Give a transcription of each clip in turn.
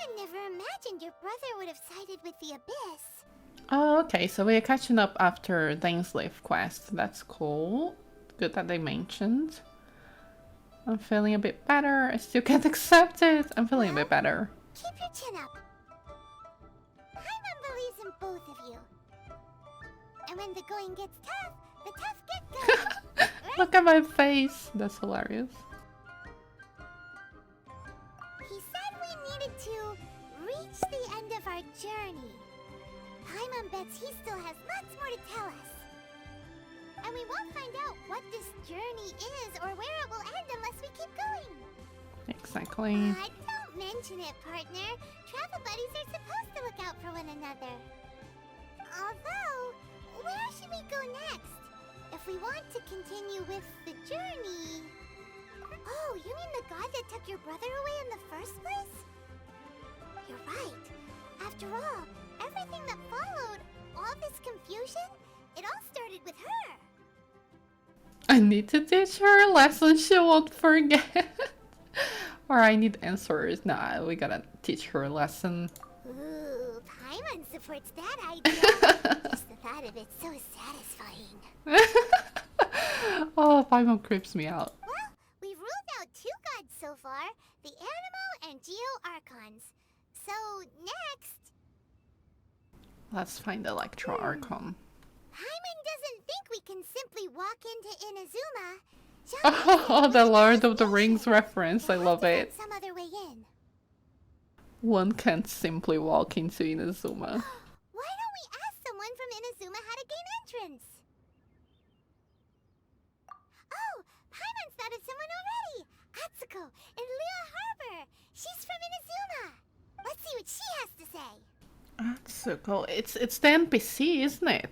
Paimon never imagined your brother would have sided with the Abyss. Oh, okay, so we're catching up after the Enslave quest. That's cool. Good that they mentioned. I'm feeling a bit better. I still can't accept it. I'm feeling a bit better. Keep your chin up. Paimon believes in both of you. And when the going gets tough, the tough get going. Right? Look at my face. That's hilarious. He said we needed to reach the end of our journey. Paimon bets he still has lots more to tell us. And we won't find out what this journey is or where it will end unless we keep going. Exactly. Don't mention it, partner. Travel buddies are supposed to look out for one another. Although, where should we go next? If we want to continue with the journey... Oh, you mean the god that took your brother away in the first place? You're right. After all, everything that followed, all this confusion, it all started with her. I need to teach her a lesson she won't forget. Or I need answers. Nah, we gotta teach her a lesson. Ooh, Paimon supports that idea. Just the thought of it's so satisfying. Oh, Paimon creeps me out. Well, we've ruled out 2 gods so far, the Animo and Geo Archons. So, next... Let's find the Electro Archon. Paimon doesn't think we can simply walk into Inazuma. Oh, the Lord of the Rings reference. I love it. Some other way in. One can't simply walk into Inazuma. Why don't we ask someone from Inazuma how to gain entrance? Oh, Paimon's thought of someone already. Atsuko in Liyue Harbor. She's from Inazuma. Let's see what she has to say. Atsuko. It's the NPC, isn't it?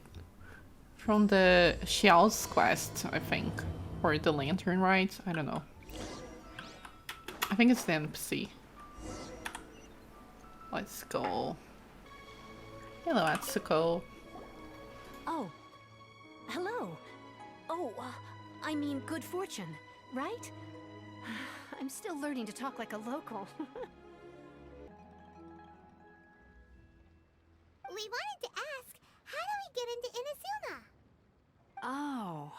From the Xiao's quest, I think. Or the Lantern Rite? I don't know. I think it's the NPC. Let's go. Hello, Atsuko. Oh. Hello. Oh, I mean good fortune, right? I'm still learning to talk like a local. We wanted to ask, how do we get into Inazuma? Oh,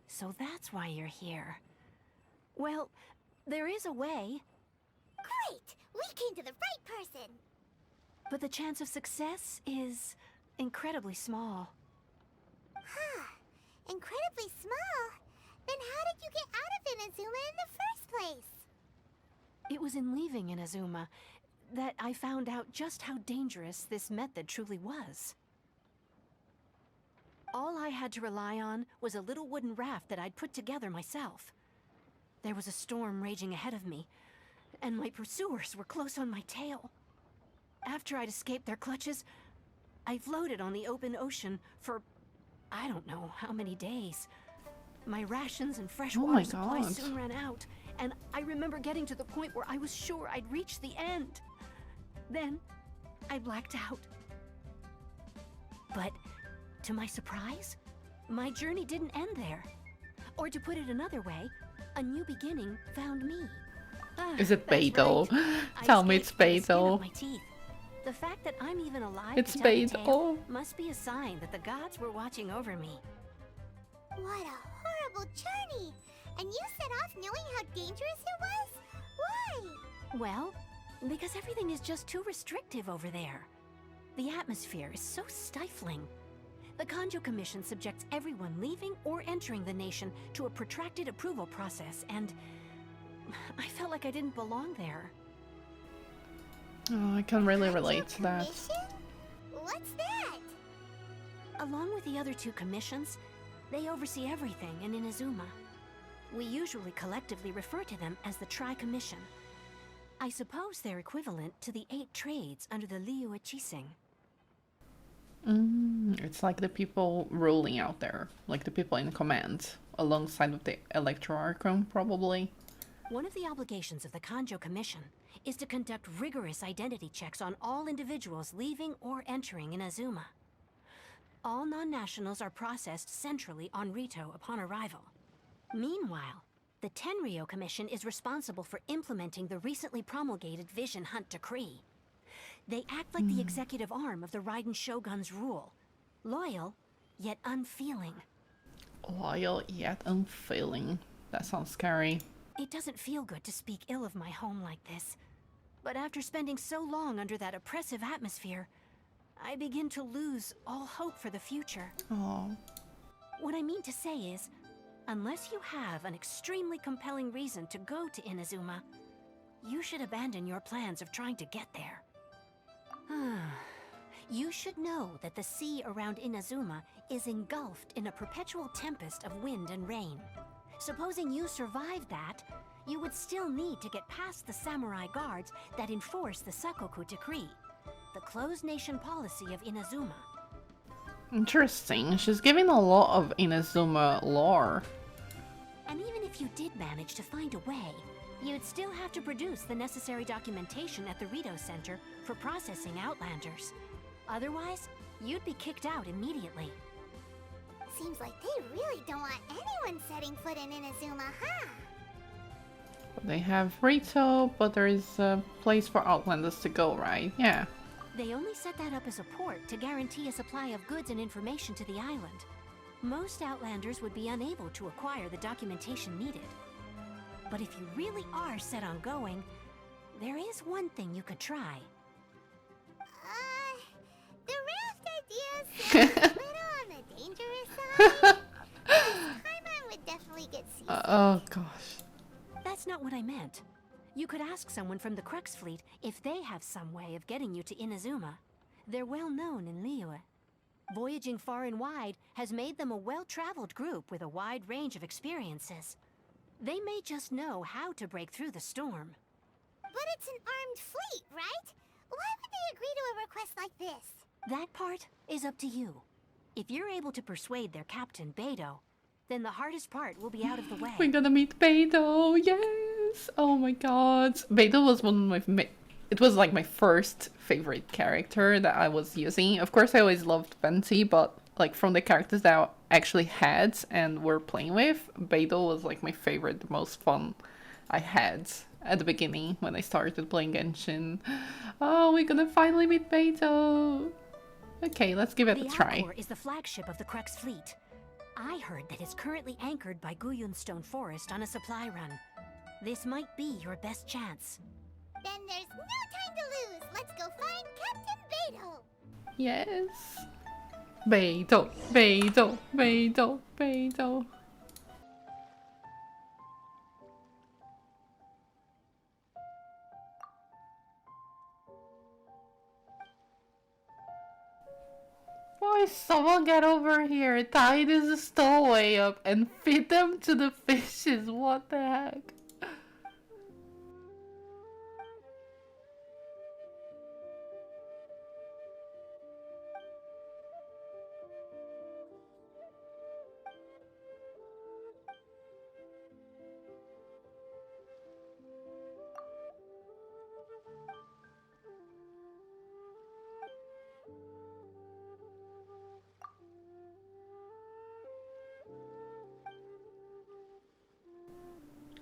so that's why you're here. Well, there is a way. Great! We came to the right person! But the chance of success is incredibly small. Huh. Incredibly small? Then how did you get out of Inazuma in the first place? It was in leaving Inazuma that I found out just how dangerous this method truly was. All I had to rely on was a little wooden raft that I'd put together myself. There was a storm raging ahead of me, and my pursuers were close on my tail. After I'd escaped their clutches, I floated on the open ocean for I don't know how many days. My rations and fresh water supplies soon ran out, and I remember getting to the point where I was sure I'd reached the end. Then, I blacked out. But, to my surprise, my journey didn't end there. Or to put it another way, a new beginning found me. Is it Beidou? Right. Tell me it's Beidou. The fact that I'm even alive it's to tell the Beidou. tale must be a sign that the gods were watching over me. What a horrible journey! And you set off knowing how dangerous it was? Why? Well, because everything is just too restrictive over there. The atmosphere is so stifling. The Kanjo Commission subjects everyone leaving or entering the nation to a protracted approval process, and I felt like I didn't belong there. Oh, I can really relate to that. What's that? Along with the other 2 commissions, they oversee everything in Inazuma. We usually collectively refer to them as the Tri-Commission. I suppose they're equivalent to the 8 trades under the Liyue Chising. It's like the people ruling out there, like the people in command, alongside of the Electro Archon, probably. One of the obligations of the Kanjo Commission is to conduct rigorous identity checks on all individuals leaving or entering Inazuma. All non-nationals are processed centrally on Rito upon arrival. Meanwhile, the Tenryo Commission is responsible for implementing the recently promulgated Vision Hunt Decree. They act like the executive arm of the Raiden Shogun's rule. Loyal, yet unfeeling. Loyal yet unfeeling. That sounds scary. It doesn't feel good to speak ill of my home like this. But after spending so long under that oppressive atmosphere, I begin to lose all hope for the future. Oh. What I mean to say is, unless you have an extremely compelling reason to go to Inazuma, you should abandon your plans of trying to get there. You should know that the sea around Inazuma is engulfed in a perpetual tempest of wind and rain. Supposing you survived that, you would still need to get past the samurai guards that enforce the Sakoku Decree, the closed nation policy of Inazuma. Interesting. She's giving a lot of Inazuma lore. And even if you did manage to find a way, you'd still have to produce the necessary documentation at the Rito Center for processing Outlanders. Otherwise, you'd be kicked out immediately. Seems like they really don't want anyone setting foot in Inazuma, huh? They have Rito, but there is a place for Outlanders to go, right? Yeah. They only set that up as a port to guarantee a supply of goods and information to the island. Most Outlanders would be unable to acquire the documentation needed. But if you really are set on going, there is one thing you could try. The raft idea sounds a little on the dangerous side. Paimon would definitely get seasick. Oh gosh. That's not what I meant. You could ask someone from the Crux Fleet if they have some way of getting you to Inazuma. They're well known in Liyue. Voyaging far and wide has made them a well-traveled group with a wide range of experiences. They may just know how to break through the storm. But it's an armed fleet, right? Why would they agree to a request like this? That part is up to you. If you're able to persuade their captain, Beidou, then the hardest part will be out of the way. We're gonna meet Beidou, yes! Oh my god. Beidou was one of my... It was like my first favorite character that I was using. Of course, I always loved Venti, but like from the characters that I actually had and were playing with, Beidou was like my favorite, the most fun I had at the beginning when I started playing Genshin. Oh, we're gonna finally meet Beidou! Okay, let's give it a try. The Alcor is the flagship of the Crux Fleet. I heard that it's currently anchored by Guyunstone Forest on a supply run. This might be your best chance. Then there's no time to lose. Let's go find Captain Beidou. Yes. Beidou, Beidou, Beidou, Beidou. Why someone get over here, tie this stowaway up and feed them to the fishes? What the heck?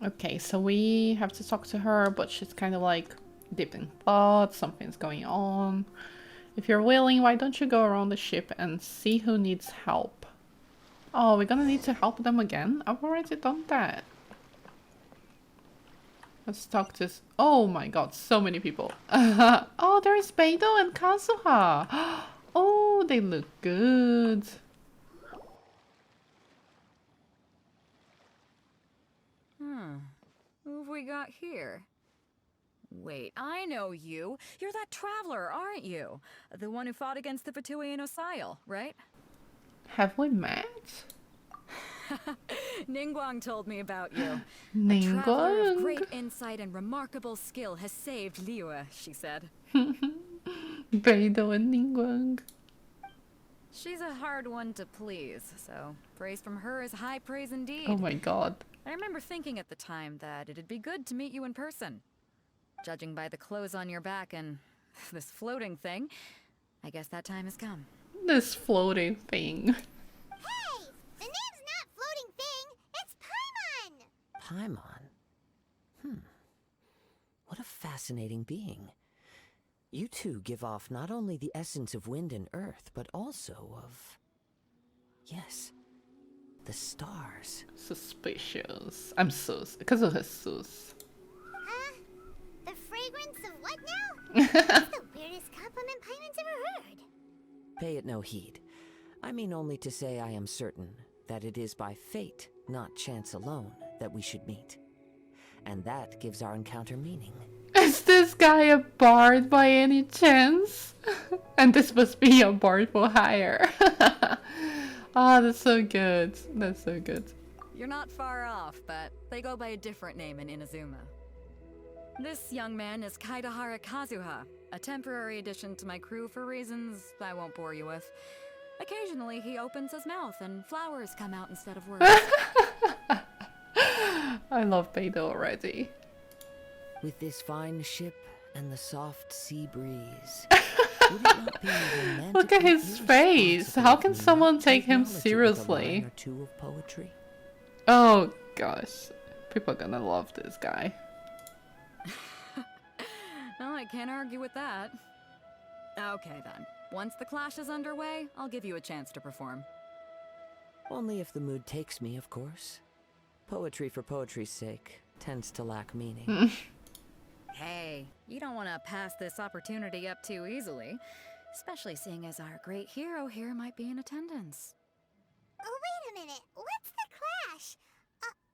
Okay, so we have to talk to her, but she's kind of like deep in thought, something's going on. If you're willing, why don't you go around the ship and see who needs help? Oh, we're gonna need to help them again? I've already done that. Let's talk to... Oh my god, so many people. Oh, there's Beidou and Kazuha. Oh, they look good. Who have we got here? Wait, I know you. You're that traveler, aren't you? The one who fought against the Fatui Osile, right? Have we met? Ningguang told me about you. A traveler of Ningguang? great insight and remarkable skill has saved Liyue, she said. Beidou and Ningguang. She's a hard one to please, so praise from her is high praise indeed. Oh my god. I remember thinking at the time that it'd be good to meet you in person. Judging by the clothes on your back and this floating thing, I guess that time has come. This floating thing. Hey! The name's not Floating Thing. It's Paimon. Paimon? What a fascinating being. You two give off not only the essence of wind and earth, but also of... yes, the stars. Suspicious. I'm sus. Kazuha's sus. The fragrance of what now? That's the weirdest compliment Paimon's ever heard. Pay it no heed. I mean only to say I am certain that it is by fate, not chance alone, that we should meet. And that gives our encounter meaning. Is this guy a bard by any chance? And this must be a bard for hire. Ah, that's so good. That's so good. You're not far off, but they go by a different name in Inazuma. This young man is Kaidahara Kazuha, a temporary addition to my crew for reasons I won't bore you with. Occasionally, he opens his mouth and flowers come out instead of words. I love Beidou already. With this fine ship and the soft sea breeze. Would it not be romantically Look at his face. How can irresponsible someone not to take him acknowledge it with a seriously? line or two of poetry? Oh gosh. People are gonna love this guy. Well, I can't argue with that. Okay then. Once the clash is underway, I'll give you a chance to perform. Only if the mood takes me, of course. Poetry for poetry's sake tends to lack meaning. Hey, you don't want to pass this opportunity up too easily, especially seeing as our great hero here might be in attendance. Oh, wait a minute. What's the clash?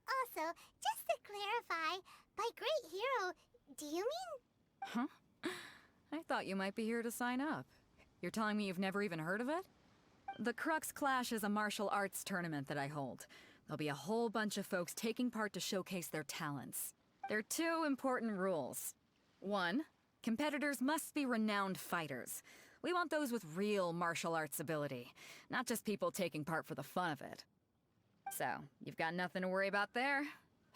Also, just to clarify, by great hero, do you mean... Huh? I thought you might be here to sign up. You're telling me you've never even heard of it? The Crux Clash is a martial arts tournament that I hold. There'll be a whole bunch of folks taking part to showcase their talents. There are two important rules. 1, competitors must be renowned fighters. We want those with real martial arts ability, not just people taking part for the fun of it. So, you've got nothing to worry about there.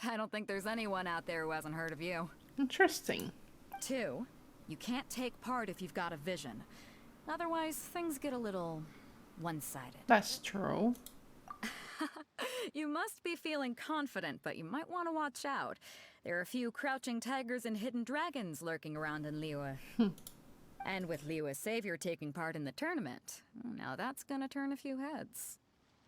I don't think there's anyone out there who hasn't heard of you. Interesting. 2, you can't take part if you've got a vision. Otherwise, things get a little one-sided. That's true. You must be feeling confident, but you might want to watch out. There are a few crouching tigers and hidden dragons lurking around in Liyue. And with Liyue's savior taking part in the tournament, now that's gonna turn a few heads.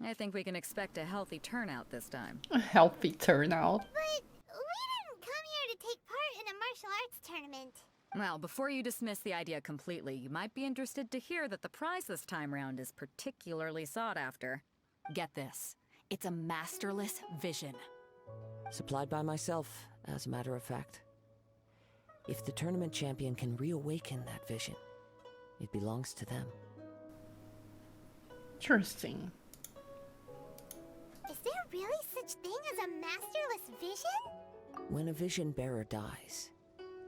I think we can expect a healthy turnout this time. A healthy turnout. But we didn't come here to take part in a martial arts tournament. Well, before you dismiss the idea completely, you might be interested to hear that the prize this time round is particularly sought after. Get this. It's a masterless vision. Supplied by myself, as a matter of fact. If the tournament champion can reawaken that vision, it belongs to them. Interesting. Is there really such thing as a masterless vision? When a vision bearer dies,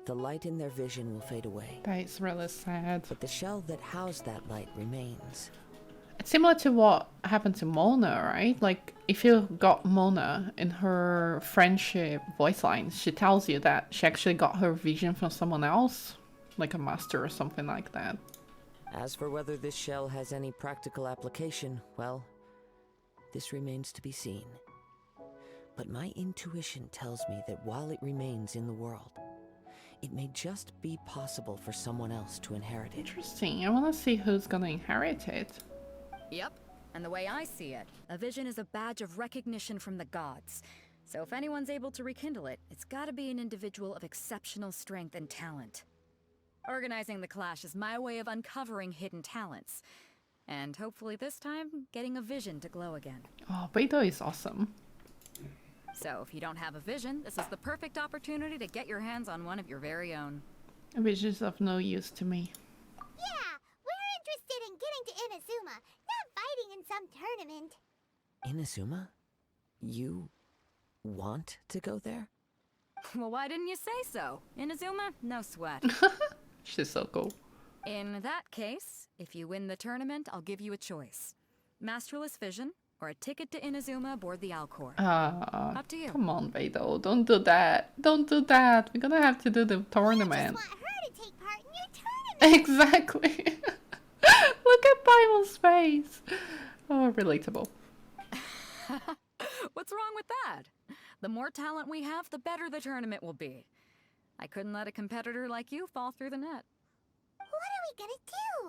the light in their vision will fade away. That is really sad. But the shell that housed that light remains. It's similar to what happened to Mona, right? Like, if you got Mona in her friendship voice lines, she tells you that she actually got her vision from someone else, like a master or something like that. As for whether this shell has any practical application, well, this remains to be seen. But my intuition tells me that while it remains in the world, it may just be possible for someone else to inherit it. Interesting. I want to see who's gonna inherit it. Yep. And the way I see it, a vision is a badge of recognition from the gods. So if anyone's able to rekindle it, it's gotta be an individual of exceptional strength and talent. Organizing the clash is my way of uncovering hidden talents. And hopefully this time, getting a vision to glow again. Oh, Beidou is awesome. So if you don't have a vision, this is the perfect opportunity to get your hands on one of your very own. Vision's of no use to me. Yeah, we're interested in getting to Inazuma, not fighting in some tournament. Inazuma? You want to go there? Well, why didn't you say so? Inazuma? No sweat. She's so cool. In that case, if you win the tournament, I'll give you a choice. Masterless Vision, or a ticket to Inazuma aboard the Alcor. Up to you. Come on, Beidou. Don't do that. Don't do that. We're gonna have to do the tournament. I just want her to take part in your tournament. Exactly. Look at Paimon's face. Oh, relatable. What's wrong with that? The more talent we have, the better the tournament will be. I couldn't let a competitor like you fall through the net. gonna do?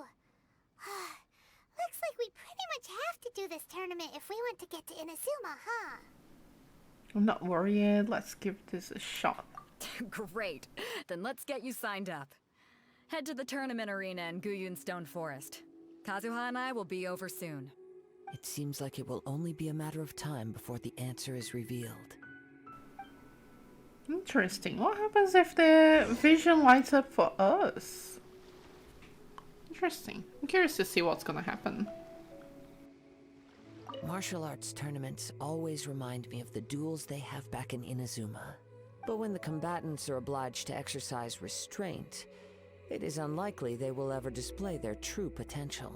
Looks like we pretty much have to do this tournament if we want to get to Inazuma, huh? I'm not worried. Let's give this a shot. Great. Then let's get you signed up. Head to the tournament arena in Guyun Stone Forest. Kazuha and I will be over soon. It seems like it will only be a matter of time before the answer is revealed. Interesting. What happens if the vision lights up for us? Interesting. I'm curious to see what's gonna happen. Martial arts tournaments always remind me of the duels they have back in Inazuma. But when the combatants are obliged to exercise restraint, it is unlikely they will ever display their true potential.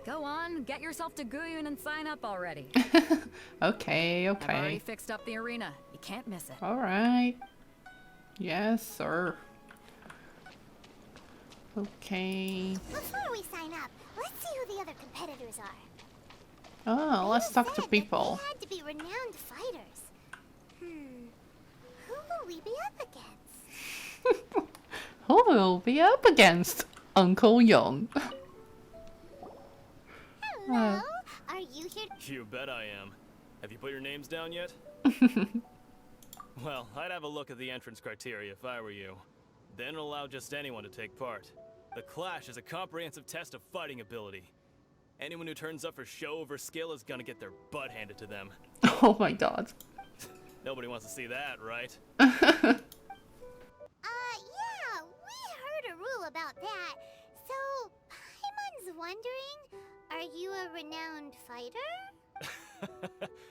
Go on, get yourself to Guyun and sign up already. Okay, I've already okay. fixed up the arena. You can't miss it. Alright. Yes, sir. Okay. Before we sign up, let's see who the other competitors are. Oh, let's You talk to said that people. they had to be renowned fighters. Who will we be up against? Who will be up against Uncle Young? Hello? Are you here? You bet I am. Have you put your names down yet? Well, I'd have a look at the entrance criteria if I were you. Then allow just anyone to take part. The Clash is a comprehensive test of fighting ability. Anyone who turns up for show over skill is gonna get their butt handed to them. Oh my god. Nobody wants to see that, right? Yeah, we heard a rule about that. So, Paimon's wondering, are you a renowned fighter?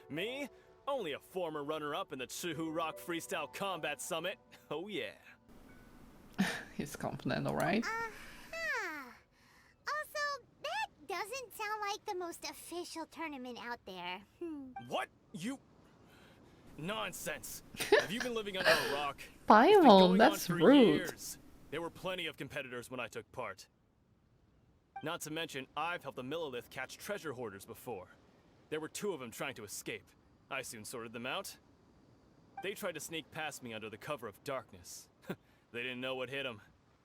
Me? Only a former runner-up in the Chuhu Rock Freestyle Combat Summit. Oh yeah. He's confident, alright? Also, that doesn't sound like the most official tournament out there. What? You... Nonsense. Have you been living under a rock? It's been Paimon, going on that's for rude. years. There were plenty of competitors when I took part. Not to mention, I've helped the Millilith catch treasure hoarders before. There were 2 of them trying to escape. I soon sorted them out. They tried to sneak past me under the cover of darkness. They didn't know what hit them.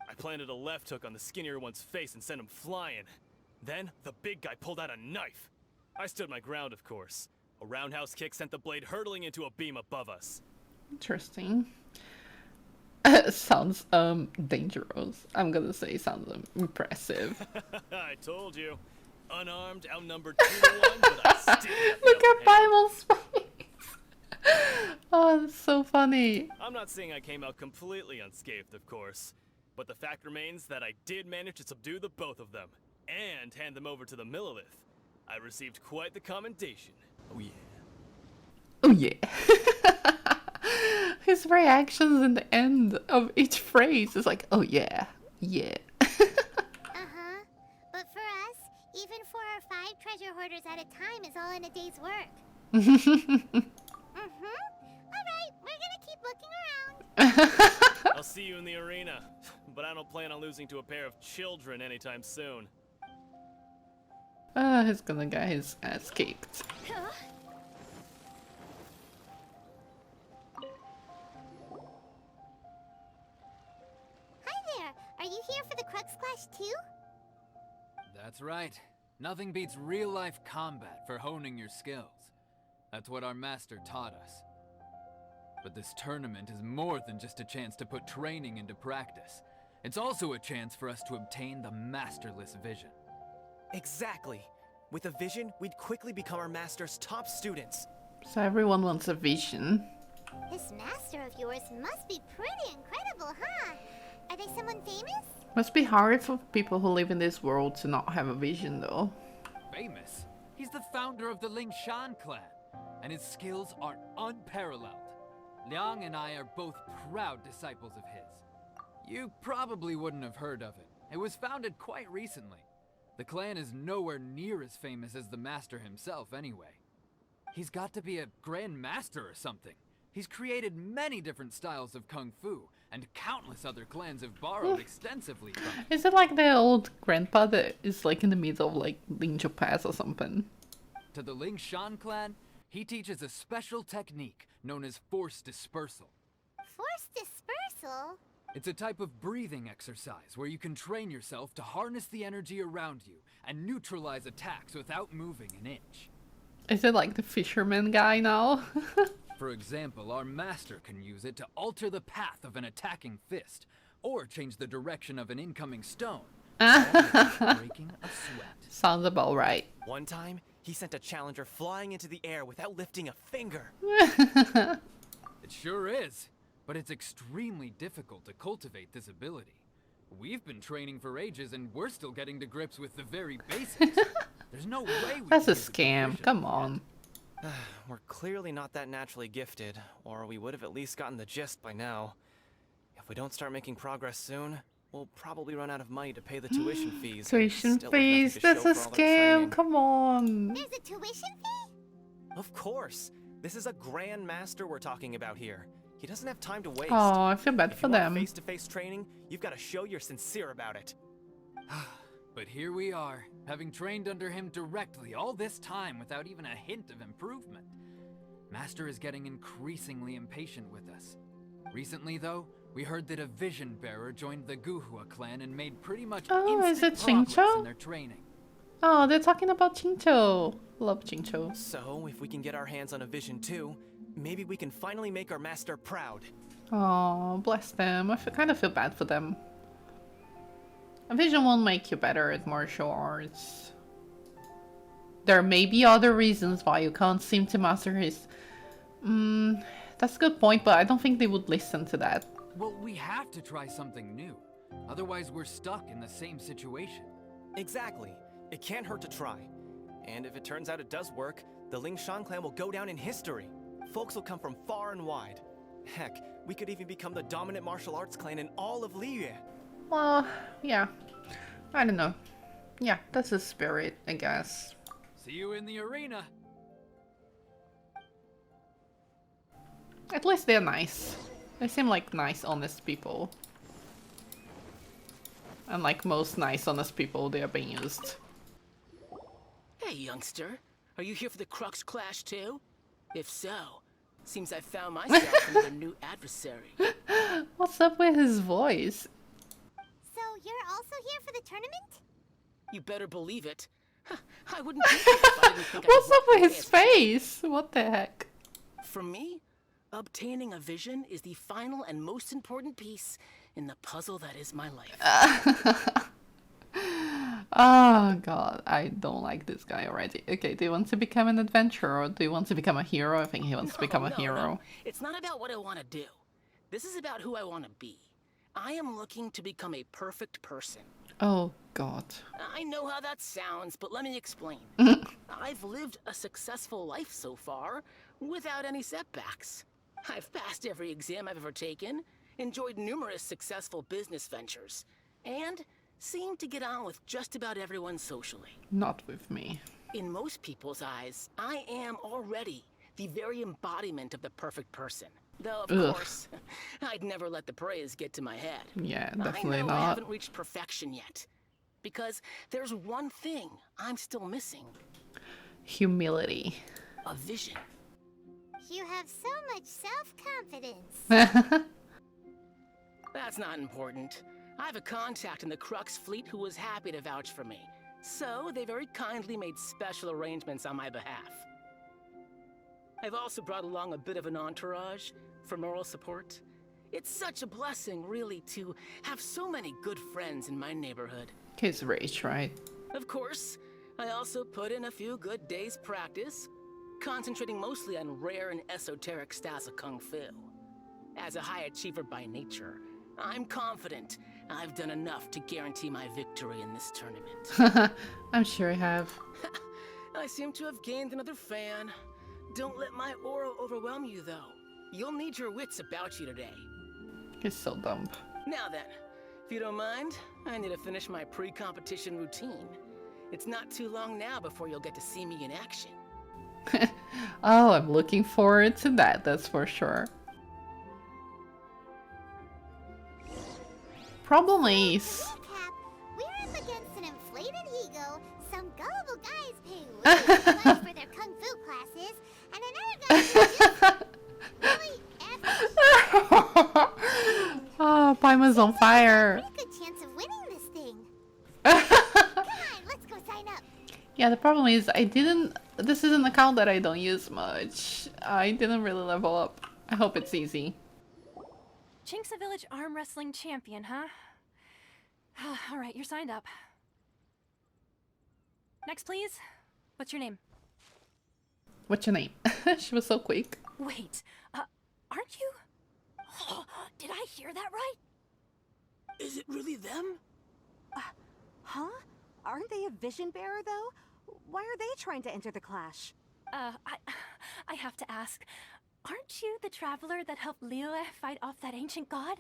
I planted a left hook on the skinnier one's face and sent him flying. Then, the big guy pulled out a knife. I stood my ground, of course. A roundhouse kick sent the blade hurtling into a beam above us. Interesting. Sounds dangerous. I'm gonna say sounds impressive. I told you. Unarmed, outnumbered 2-1, but I still have the Look at upper hand. Paimon's face. Oh, that's so funny. I'm not saying I came out completely unscathed, of course. But the fact remains that I did manage to subdue the both of them. And hand them over to the Millilith. I received quite the commendation. Oh yeah. Oh yeah. His reactions in the end of each phrase is like, oh yeah, yeah. But for us, even 4 or 5 treasure hoarders at a time is all in a day's work. Alright, we're gonna keep looking around. I'll see you in the arena. But I don't plan on losing to a pair of children anytime soon. He's gonna get his ass kicked. Hi there, are you here for the Crux Clash too? That's right. Nothing beats real-life combat for honing your skills. That's what our master taught us. But this tournament is more than just a chance to put training into practice. It's also a chance for us to obtain the masterless vision. Exactly. With a vision, we'd quickly become our master's top students. So everyone wants a vision. This master of yours must be pretty incredible, huh? Are they someone famous? Must be hard for people who live in this world to not have a vision though. Famous? He's the founder of the Lingshan clan, and his skills are unparalleled. Liang and I are both proud disciples of his. You probably wouldn't have heard of it. It was founded quite recently. The clan is nowhere near as famous as the master himself anyway. He's got to be a grand master or something. He's created many different styles of kung fu, and countless other clans have borrowed extensively from it. Is it like the old grandpa that is like in the middle of like Ninja Pass or something? To the Lingshan clan, he teaches a special technique known as force dispersal. Force dispersal? It's a type of breathing exercise where you can train yourself to harness the energy around you and neutralize attacks without moving an inch. Is it like the fisherman guy now? For example, our master can use it to alter the path of an attacking fist, or change the direction of an incoming stone. All without breaking a sweat. Sounds about right. One time, he sent a challenger flying into the air without lifting a finger. It sure is, but it's extremely difficult to cultivate this ability. We've been training for ages and we're still getting to grips with the very basics. There's no way we That's can a use it scam. proficiently Come yet. on. We're clearly not that naturally gifted, or we would have at least gotten the gist by now. If we don't start making progress soon, we'll probably run out of money to pay the tuition fees. and Tuition still have nothing fees. to That's show a for all our scam. training. Come on. There's a tuition fee? Of course. This is a grand master we're talking about here. He doesn't have time to waste. Oh, I feel bad If for you want them. face-to-face training, you've got to show you're sincere about it. But here we are, having trained under him directly all this time without even a hint of improvement. Master is getting increasingly impatient with us. Recently, though, we heard that a vision bearer joined the Guhua clan and made pretty much Oh, is instant it progress Xingqiu? in their training. Oh, they're talking about Xingqiu. Love Xingqiu. So, if we can get our hands on a vision too, maybe we can finally make our master proud. Oh, bless them. I kind of feel bad for them. A vision won't make you better at martial arts. There may be other reasons why you can't seem to master his... that's a good point, but I don't think they would listen to that. Well, we have to try something new. Otherwise, we're stuck in the same situation. Exactly. It can't hurt to try. And if it turns out it does work, the Lingshan clan will go down in history. Folks will come from far and wide. Heck, we could even become the dominant martial arts clan in all of Liyue. Well, yeah. I don't know. Yeah, that's the spirit, I guess. See you in the arena. At least they're nice. They seem like nice, honest people. And like most nice, honest people, they are being used. Hey, youngster. Are you here for the Crux Clash too? If so, seems I found myself another new adversary. What's up with his voice? So you're also here for the tournament? You better believe it. I wouldn't do it if I didn't think What's I'd up with walk his away as- face? What the heck? For me, obtaining a vision is the final and most important piece in the puzzle that is my life. Oh god, I don't like this guy already. Okay, do you want to become an adventurer or do you want to become a hero? I think he wants to become a No, hero. no. It's not about what I want to do. This is about who I want to be. I am looking to become a perfect person. Oh god. I know how that sounds, but let me explain. I've lived a successful life so far, without any setbacks. I've passed every exam I've ever taken, enjoyed numerous successful business ventures, and seemed to get on with just about everyone socially. Not with me. In most people's eyes, I am already the very embodiment of the perfect person. Though, of Ugh. course, I'd never let the praise get to my head. Yeah, I definitely know I not. haven't reached perfection yet. Because there's one thing I'm still missing. Humility. A vision. You have so much self-confidence. That's not important. I have a contact in the Crux fleet who was happy to vouch for me. So they very kindly made special arrangements on my behalf. I've also brought along a bit of an entourage for moral support. It's such a blessing, really, to have so many good friends in my neighborhood. He's rich, right? Of course, I also put in a few good days' practice, concentrating mostly on rare and esoteric styles of Kung Fu. As a high achiever by nature, I'm confident I've done enough to guarantee my victory in this tournament. I'm sure I have. I seem to have gained another fan. Don't let my aura overwhelm you, though. You'll need your wits about you today. He's so dumb. Now then, if you don't mind, I need to finish my pre-competition routine. It's not too long now before you'll get to see me in action. Oh, I'm looking forward to that, that's for sure. Problem is... Cap, we're up against an inflated ego, some gullible guys pay way too much for their kung fu classes, and another guy who's just really average. Oh, Paimon's on fire. Pretty good chance of winning this thing. Come on, let's go sign up. Yeah, the problem is this is an account that I don't use much. I didn't really level up. I hope it's easy. Chinksa Village arm wrestling champion, huh? Alright, you're signed up. Next, please. What's your name? What's your name? She was so quick. Wait, aren't you? Did I hear that right? Is it really them? Huh? Aren't they a vision bearer, though? Why are they trying to enter the clash? I have to ask. Aren't you the traveler that helped Liyue fight off that ancient god?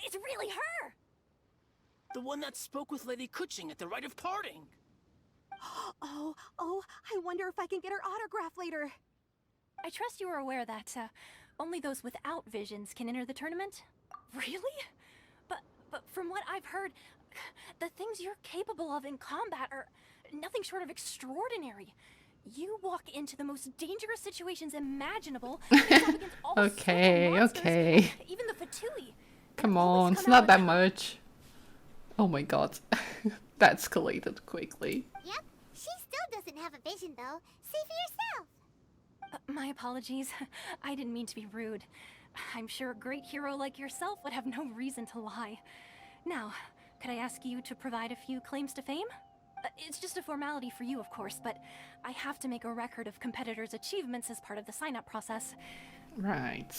It's really her! The one that spoke with Lady Kuching at the rite of parting. Oh, I wonder if I can get her autograph later. I trust you are aware that, only those without visions can enter the tournament? Really? But from what I've heard, the things you're capable of in combat are nothing short of extraordinary. You walk into the most dangerous situations imaginable. Against all Okay, monsters, okay. even the Fatui. Come on, it's not that much. Oh my god. That escalated quickly. Yep, she still doesn't have a vision though. See for yourself. My apologies. I didn't mean to be rude. I'm sure a great hero like yourself would have no reason to lie. Now, could I ask you to provide a few claims to fame? It's just a formality for you, of course, but I have to make a record of competitors' achievements as part of the sign-up process. Right.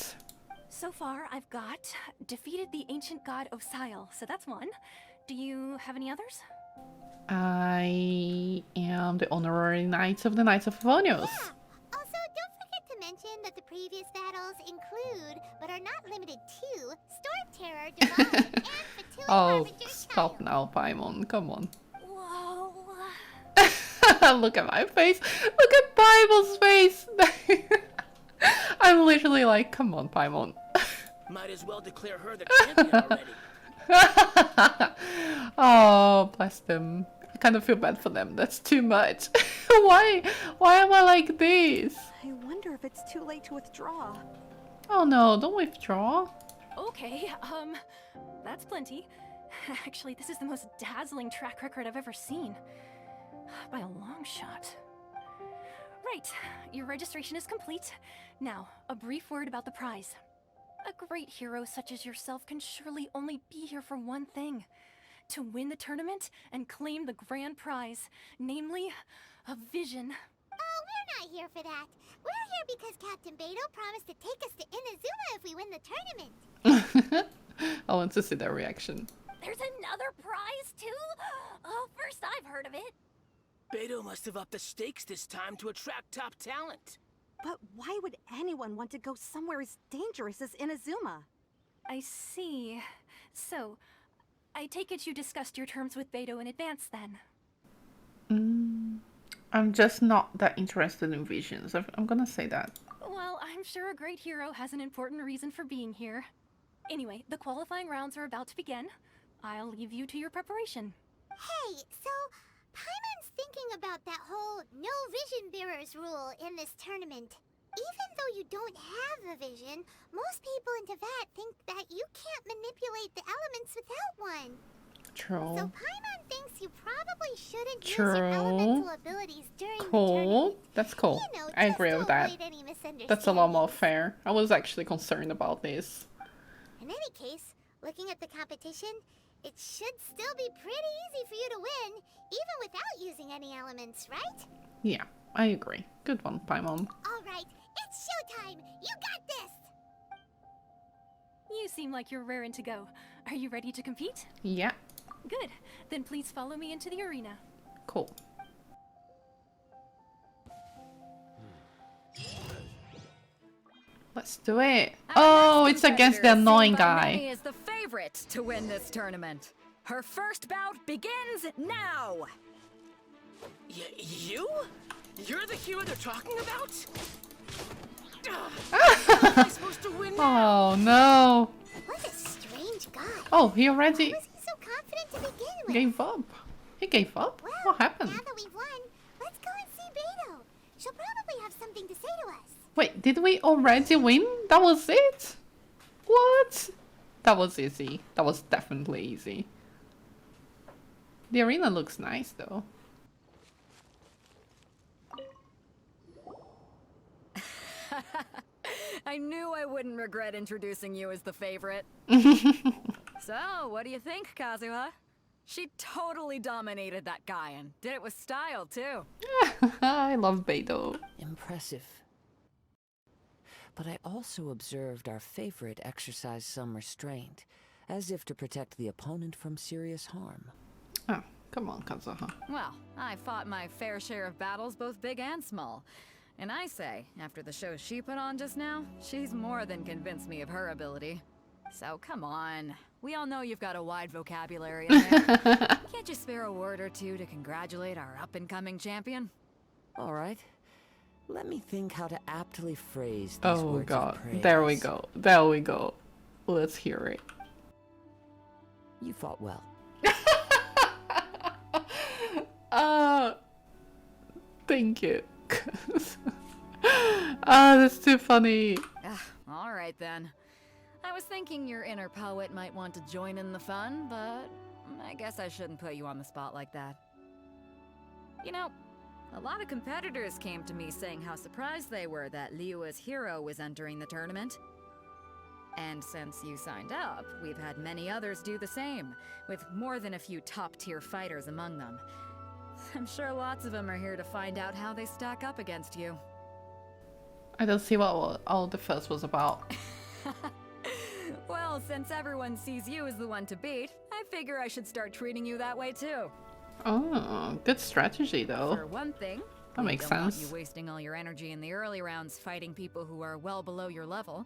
So far, I've got defeated the ancient god Osail, so that's one. Do you have any others? I am the honorary knight of the Knights of Favonius. Yeah. Also, don't forget to mention that the previous battles include, but are not limited to, Storm Terror, Demolished, and Fatui Oh, Harbinger stop Child. now, Paimon. Come on. Whoa. Look at my face. Look at Paimon's face. I'm literally like, come on, Paimon. Might as well declare her the champion already. Oh, bless them. I kind of feel bad for them. That's too much. Why am I like this? I wonder if it's too late to withdraw. Oh no, don't withdraw. Okay, that's plenty. Actually, this is the most dazzling track record I've ever seen. By a long shot. Right, your registration is complete. Now, a brief word about the prize. A great hero such as yourself can surely only be here for one thing. To win the tournament and claim the grand prize, namely, a vision. Oh, we're not here for that. We're here because Captain Beidou promised to take us to Inazuma if we win the tournament. I want to see their reaction. There's another prize, too? Oh, first I've heard of it. Beidou must have upped the stakes this time to attract top talent. But why would anyone want to go somewhere as dangerous as Inazuma? I see. So, I take it you discussed your terms with Beidou in advance, then? I'm just not that interested in visions. I'm gonna say that. Well, I'm sure a great hero has an important reason for being here. Anyway, the qualifying rounds are about to begin. I'll leave you to your preparation. Hey, so Paimon's thinking about that whole no vision bearers rule in this tournament. Even though you don't have a vision, most people in Teyvat think that you can't manipulate the elements without one. True. So Paimon thinks you probably shouldn't use True. your elemental abilities during the Cool. tournament. That's cool. You know, I just agree to with that. avoid any That's a lot more misunderstandings. fair. I was actually concerned about this. In any case, looking at the competition, it should still be pretty easy for you to win, even without using any elements, right? Yeah, I agree. Good one, Paimon. All right, it's showtime! You got this! You seem like you're raring to go. Are you ready to compete? Yeah, Good. Then please follow me into the arena. cool. Let's do it. Oh, it's against the annoying guy. Is the favorite to win this tournament. Her first bout begins now. You? You're the hero they're talking about? How am I supposed to win now? Oh no. What a strange guy. Oh, he already Why was he so confident to begin with? gave up. He gave up? Well, What happened? now that we've won, let's go and see Beidou. She'll probably have something to say to us. Wait, did we already win? That was it? What? That was easy. That was definitely easy. The arena looks nice though. I knew I wouldn't regret introducing you as the favorite. So, what do you think, Kazuha? She totally dominated that guy and did it with style, too. I love Beidou. Impressive. But I also observed our favorite exercise some restraint, as if to protect the opponent from serious harm. Oh, come on, Kazuha. Well, I fought my fair share of battles, both big and small. And I say, after the show she put on just now, she's more than convinced me of her ability. So come on. We all know you've got a wide vocabulary in there. Can't you spare a word or two to congratulate our up-and-coming champion? All right. Let me think how to aptly phrase these Oh words god. of praise. There we go. There we go. Let's hear it. You fought well. Thank you. That's too funny. All right then. I was thinking your inner poet might want to join in the fun, but I guess I shouldn't put you on the spot like that. You know, a lot of competitors came to me saying how surprised they were that Liyue's hero was entering the tournament. And since you signed up, we've had many others do the same, with more than a few top-tier fighters among them. I'm sure lots of them are here to find out how they stack up against you. I don't see what all the fuss was about. Well, since everyone sees you as the one to beat, I figure I should start treating you that way too. Oh, good strategy though. For one thing, That makes don't want sense. you wasting all your energy in the early rounds fighting people who are well below your level.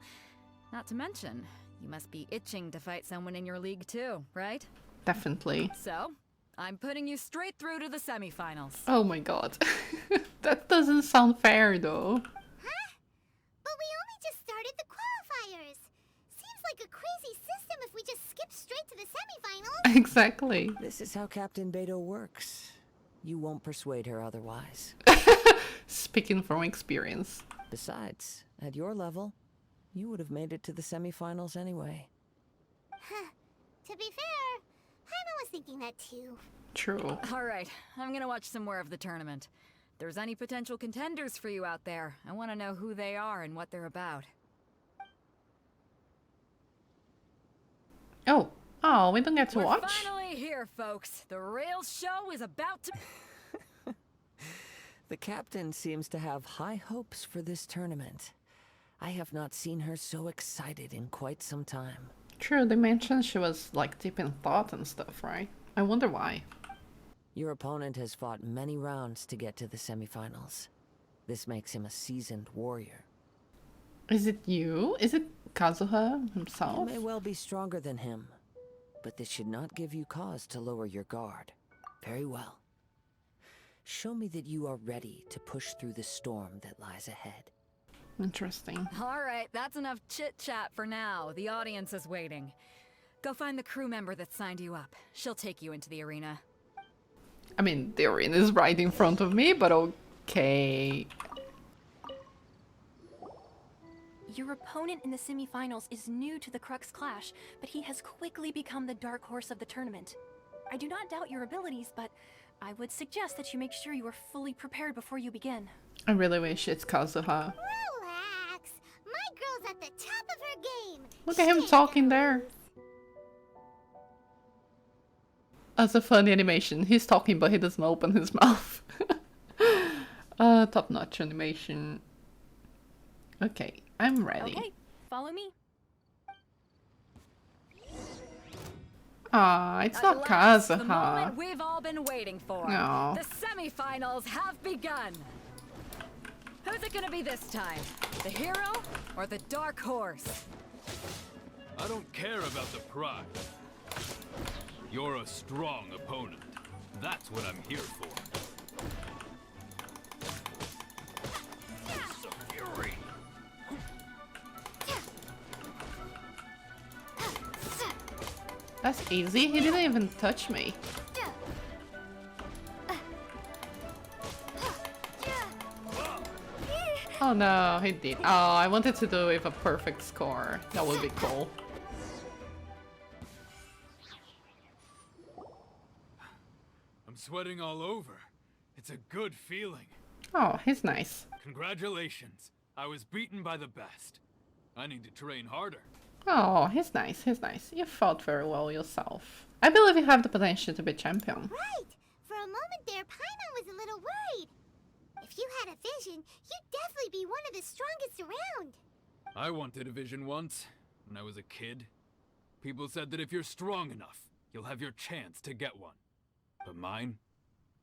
Not to mention, you must be itching to fight someone in your league too, right? Definitely. So, I'm putting you straight through to the semifinals. Oh my god. That doesn't sound fair though. Huh? But we only just started the qualifiers. Seems like a crazy system if we just skip straight to the semifinals. Exactly. This is how Captain Beidou works. You won't persuade her otherwise. Speaking from experience. Besides, at your level, you would have made it to the semifinals anyway. To be fair, Paimon was thinking that too. True. Alright, I'm gonna watch some more of the tournament. If there's any potential contenders for you out there, I want to know who they are and what they're about. Oh. Oh, we don't get to We're watch? finally here, folks. The real show is about to... The captain seems to have high hopes for this tournament. I have not seen her so excited in quite some time. True, they mentioned she was like deep in thought and stuff, right? I wonder why. Your opponent has fought many rounds to get to the semifinals. This makes him a seasoned warrior. Is it you? Is it Kazuha You himself? may well be stronger than him, but this should not give you cause to lower your guard. Very well. Show me that you are ready to push through the storm that lies ahead. Interesting. Alright, that's enough chit-chat for now. The audience is waiting. Go find the crew member that signed you up. She'll take you into the arena. I mean, the arena is right in front of me, but okay. Your opponent in the semifinals is new to the Crux Clash, but he has quickly become the dark horse of the tournament. I do not doubt your abilities, but I would suggest that you make sure you are fully prepared before you begin. I really wish it's Kazuha. Relax. My girl's at the top of her game. Look at him talking there. That's a funny animation. He's talking, but he doesn't open his mouth. Top-notch animation. Okay, I'm ready. Okay, follow me. Ah, it's not At last, the Kazuha. moment we've all been waiting for. No. The semifinals have begun. Who's it gonna be this time? The hero or the dark horse? I don't care about the prize. You're a strong opponent. That's what I'm here for. Fury! That's easy. He didn't even touch me. Oh no, he did. Oh, I wanted to do it with a perfect score. That would be cool. I'm sweating all over. It's a good feeling. Oh, he's nice. Congratulations. I was beaten by the best. I need to train harder. Oh, he's nice, he's nice. You fought very well yourself. I believe you have the potential to be champion. Right! For a moment there, Paimon was a little worried. If you had a vision, you'd definitely be one of the strongest around. I wanted a vision once, when I was a kid. People said that if you're strong enough, you'll have your chance to get one. But mine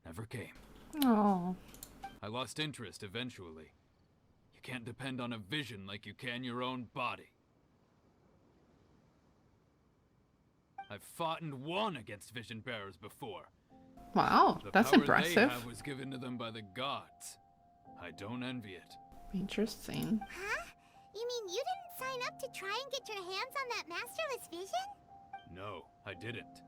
never came. Oh. I lost interest eventually. You can't depend on a vision like you can your own body. I've fought and won against vision bearers before. Wow, that's The power impressive. they have was given to them by the gods. I don't envy it. Interesting. Huh? You mean you didn't sign up to try and get your hands on that masterless vision? No, I didn't.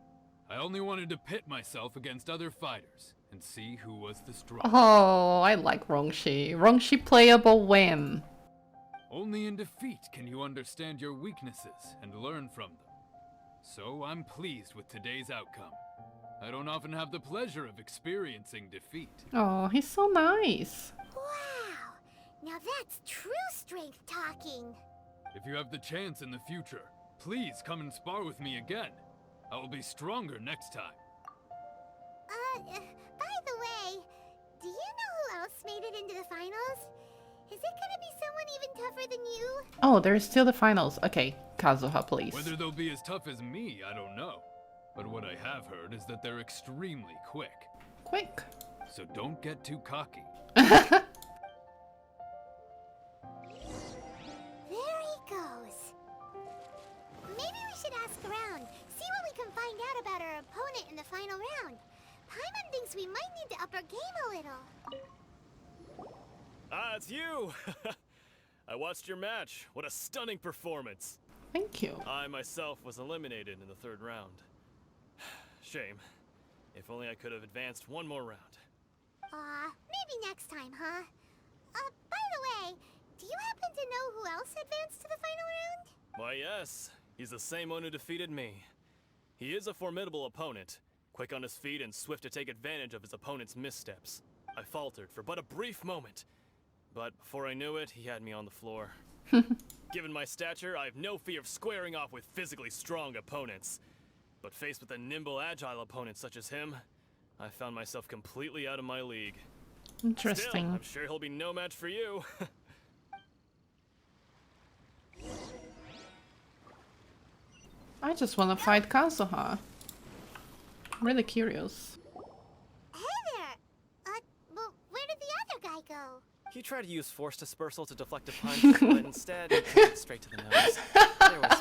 I only wanted to pit myself against other fighters and see who was the strongest. Oh, I like Rongshi. Rongshi playable win. Only in defeat can you understand your weaknesses and learn from them. So I'm pleased with today's outcome. I don't often have the pleasure of experiencing defeat. Oh, he's so nice. Wow! Now that's true strength talking. If you have the chance in the future, please come and spar with me again. I will be stronger next time. By the way, do you know who else made it into the finals? Is it gonna be someone even tougher than you? Oh, there's still the finals. Okay, Kazuha, please. Whether they'll be as tough as me, I don't know. But what I have heard is that they're extremely quick. Quick. So don't get too cocky. There he goes. Maybe we should ask around, see what we can find out about our opponent in the final round. Paimon thinks we might need to up our game a little. Ah, it's you! I watched your match. What a stunning performance. Thank you. I myself was eliminated in the third round. Shame. If only I could have advanced one more round. Maybe next time, huh? By the way, do you happen to know who else advanced to the final round? Why, yes. He's the same one who defeated me. He is a formidable opponent, quick on his feet and swift to take advantage of his opponent's missteps. I faltered for but a brief moment, but before I knew it, he had me on the floor. Given my stature, I have no fear of squaring off with physically strong opponents. But faced with a nimble, agile opponent such as him, I found myself completely out of my league. Interesting. Still, I'm sure he'll be no match for you. I just want to fight Kazuha. I'm really curious. Hey there! Well, where did the other guy go? He tried to use force dispersal to deflect a punch, but instead he took it straight to the nose. There was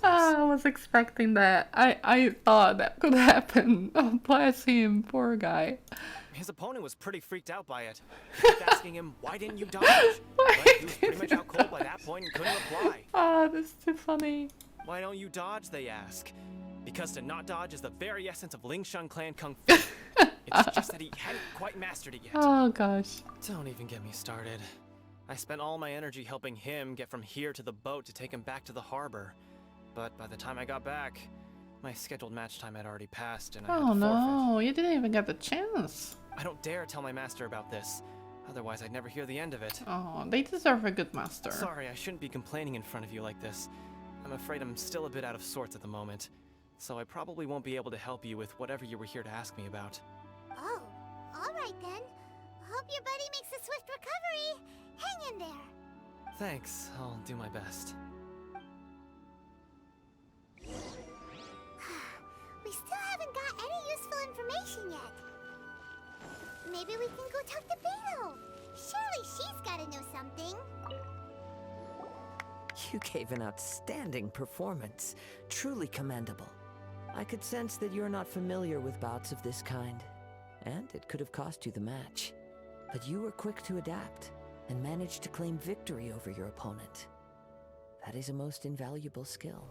I was expecting that. I thought that could happen. Oh, bless him, poor guy. His opponent was pretty freaked out by it. Kept asking him, why didn't you dodge? But he was pretty much out cold by that point and couldn't reply. Ah, that's too funny. Why don't you dodge, they ask. Because to not dodge is the very essence of Lingshan clan kung fu. It's just that he hadn't quite mastered it yet. Oh gosh. Don't even get me started. I spent all my energy helping him get from here to the boat to take him back to the harbor. But by the time I got back, my scheduled match time had already passed and I had to Oh forfeit. no, you didn't even get the chance. I don't dare tell my master about this. Otherwise, I'd never hear the end of it. Oh, they deserve a good master. Sorry, I shouldn't be complaining in front of you like this. I'm afraid I'm still a bit out of sorts at the moment. So I probably won't be able to help you with whatever you were here to ask me about. Oh, alright then. Hope your buddy makes a swift recovery. Hang in there. Thanks, I'll do my best. We still haven't got any useful information yet. Maybe we can go talk to Beidou. Surely she's gotta know something. You gave an outstanding performance. Truly commendable. I could sense that you're not familiar with bouts of this kind, and it could have cost you the match. But you were quick to adapt, and managed to claim victory over your opponent. That is a most invaluable skill.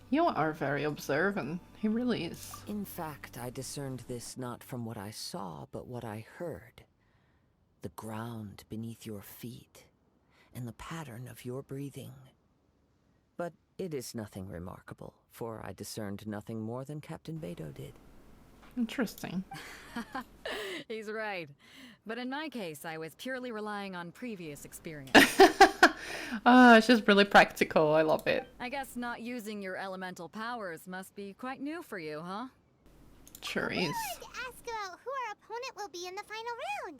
You are very observant. He really is. In fact, I discerned this not from what I saw, but what I heard. The ground beneath your feet, and the pattern of your breathing. But it is nothing remarkable, for I discerned nothing more than Captain Beidou did. Interesting. He's right. But in my case, I was purely relying on previous experience. She's really practical. I love it. I guess not using your elemental powers must be quite new for you, huh? Sure We is. wanted to ask about who our opponent will be in the final round.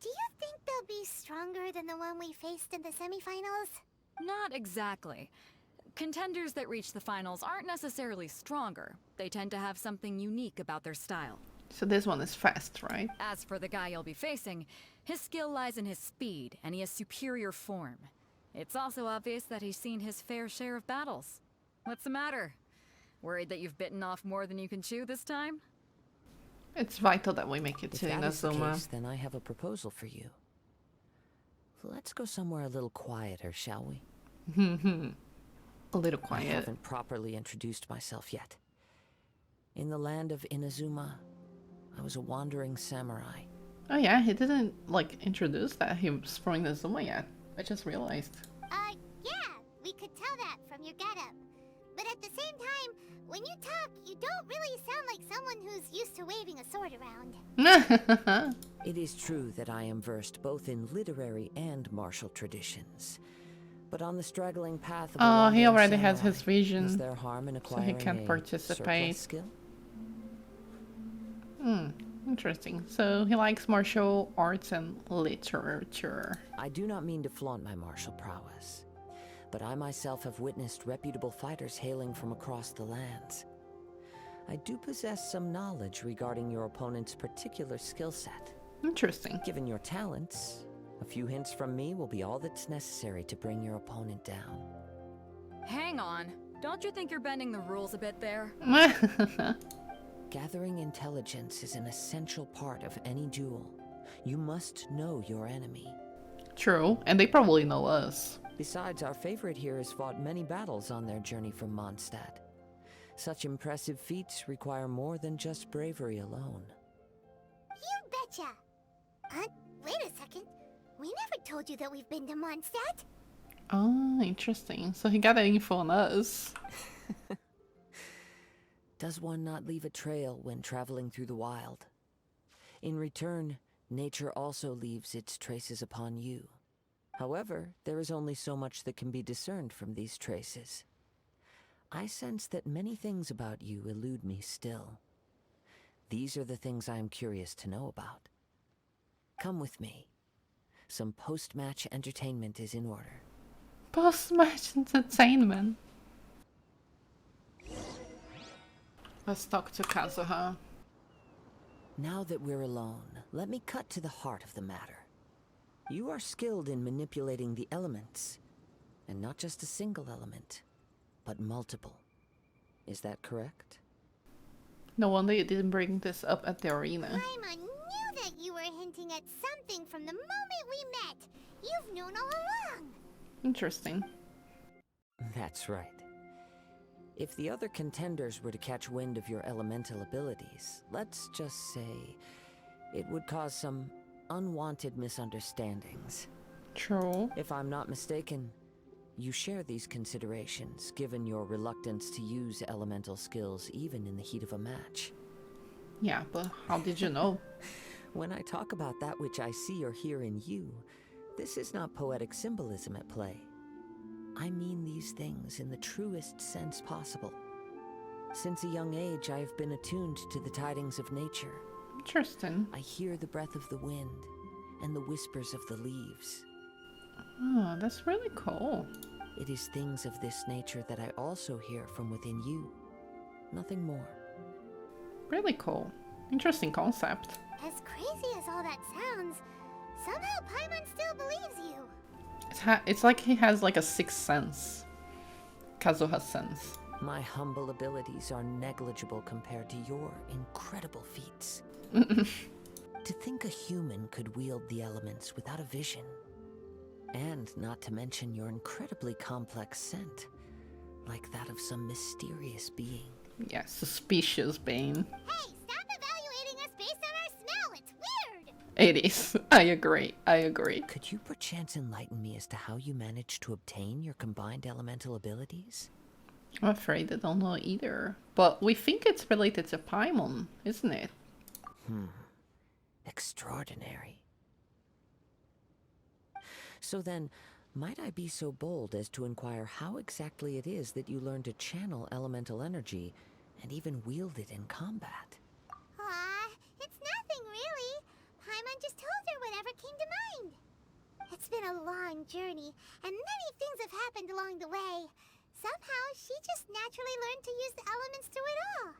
Do you think they'll be stronger than the one we faced in the semifinals? Not exactly. Contenders that reach the finals aren't necessarily stronger. They tend to have something unique about their style. So this one is fast, right? As for the guy you'll be facing, his skill lies in his speed, and he has superior form. It's also obvious that he's seen his fair share of battles. What's the matter? Worried that you've bitten off more than you can chew this time? It's vital that we make it If to that is the Inazuma. case, then I have a proposal for you. Let's go somewhere a little quieter, shall we? A little I quiet. haven't properly introduced myself yet. In the land of Inazuma, I was a wandering samurai. Oh yeah, he didn't like introduce that he was from Inazuma yet. I just realized. Yeah, we could tell that from your getup. But at the same time, when you talk, you don't really sound like someone who's used to waving a sword around. It is true that I am versed both in literary and martial traditions. But on the straggling path of a Oh, he wandering already has samurai, his vision, is there harm in so acquiring he can't a participate. surplus skill? Interesting. So he likes martial arts and literature. I do not mean to flaunt my martial prowess, but I myself have witnessed reputable fighters hailing from across the lands. I do possess some knowledge regarding your opponent's particular skill set. Interesting. Given your talents, a few hints from me will be all that's necessary to bring your opponent down. Hang on. Don't you think you're bending the rules a bit there? Gathering intelligence is an essential part of any duel. You must know your enemy. True, and they probably know us. Besides, our favorite here has fought many battles on their journey from Mondstadt. Such impressive feats require more than just bravery alone. You betcha! Wait a second. We never told you that we've been to Mondstadt. Oh, interesting. So he got the info on us. Does one not leave a trail when traveling through the wild? In return, nature also leaves its traces upon you. However, there is only so much that can be discerned from these traces. I sense that many things about you elude me still. These are the things I am curious to know about. Come with me. Some post-match entertainment is in order. Post-match entertainment. Let's talk to Kazuha. Now that we're alone, let me cut to the heart of the matter. You are skilled in manipulating the elements, and not just a single element, but multiple. Is that correct? No wonder you didn't bring this up at the arena. Paimon knew that you were hinting at something from the moment we met. You've known all along. Interesting. That's right. If the other contenders were to catch wind of your elemental abilities, let's just say, it would cause some unwanted misunderstandings. True. If I'm not mistaken, you share these considerations, given your reluctance to use elemental skills even in the heat of a match. Yeah, but how did you know? When I talk about that which I see or hear in you, this is not poetic symbolism at play. I mean these things in the truest sense possible. Since a young age, I have been attuned to the tidings of nature. Interesting. I hear the breath of the wind and the whispers of the leaves. Oh, that's really cool. It is things of this nature that I also hear from within you. Nothing more. Really cool. Interesting concept. As crazy as all that sounds, somehow Paimon still believes you. It's like he has like a sixth sense. Kazuha sense. My humble abilities are negligible compared to your incredible feats. To think a human could wield the elements without a vision. And not to mention your incredibly complex scent, like that of some mysterious being. Yeah, suspicious being. Hey, stop evaluating us based on our smell. It's weird. It is. I agree. I agree. Could you perchance enlighten me as to how you managed to obtain your combined elemental abilities? I'm afraid I don't know either. But we think it's related to Paimon, isn't it? Extraordinary. So then, might I be so bold as to inquire how exactly it is that you learn to channel elemental energy and even wield it in combat? Aw, it's nothing really. Paimon just told her whatever came to mind. It's been a long journey, and many things have happened along the way. Somehow, she just naturally learned to use the elements through it all.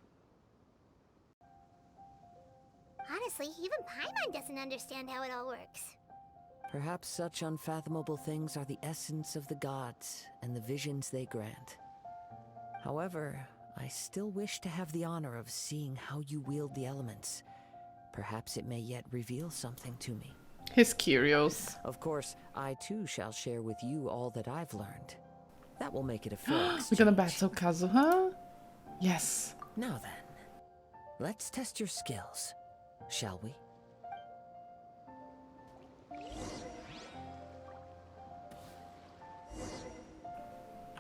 Honestly, even Paimon doesn't understand how it all works. Perhaps such unfathomable things are the essence of the gods and the visions they grant. However, I still wish to have the honor of seeing how you wield the elements. Perhaps it may yet reveal something to me. He's curious. Of course, I too shall share with you all that I've learned. That will make it a fair exchange. We're gonna battle Kazuha? Yes. Now then, let's test your skills, shall we?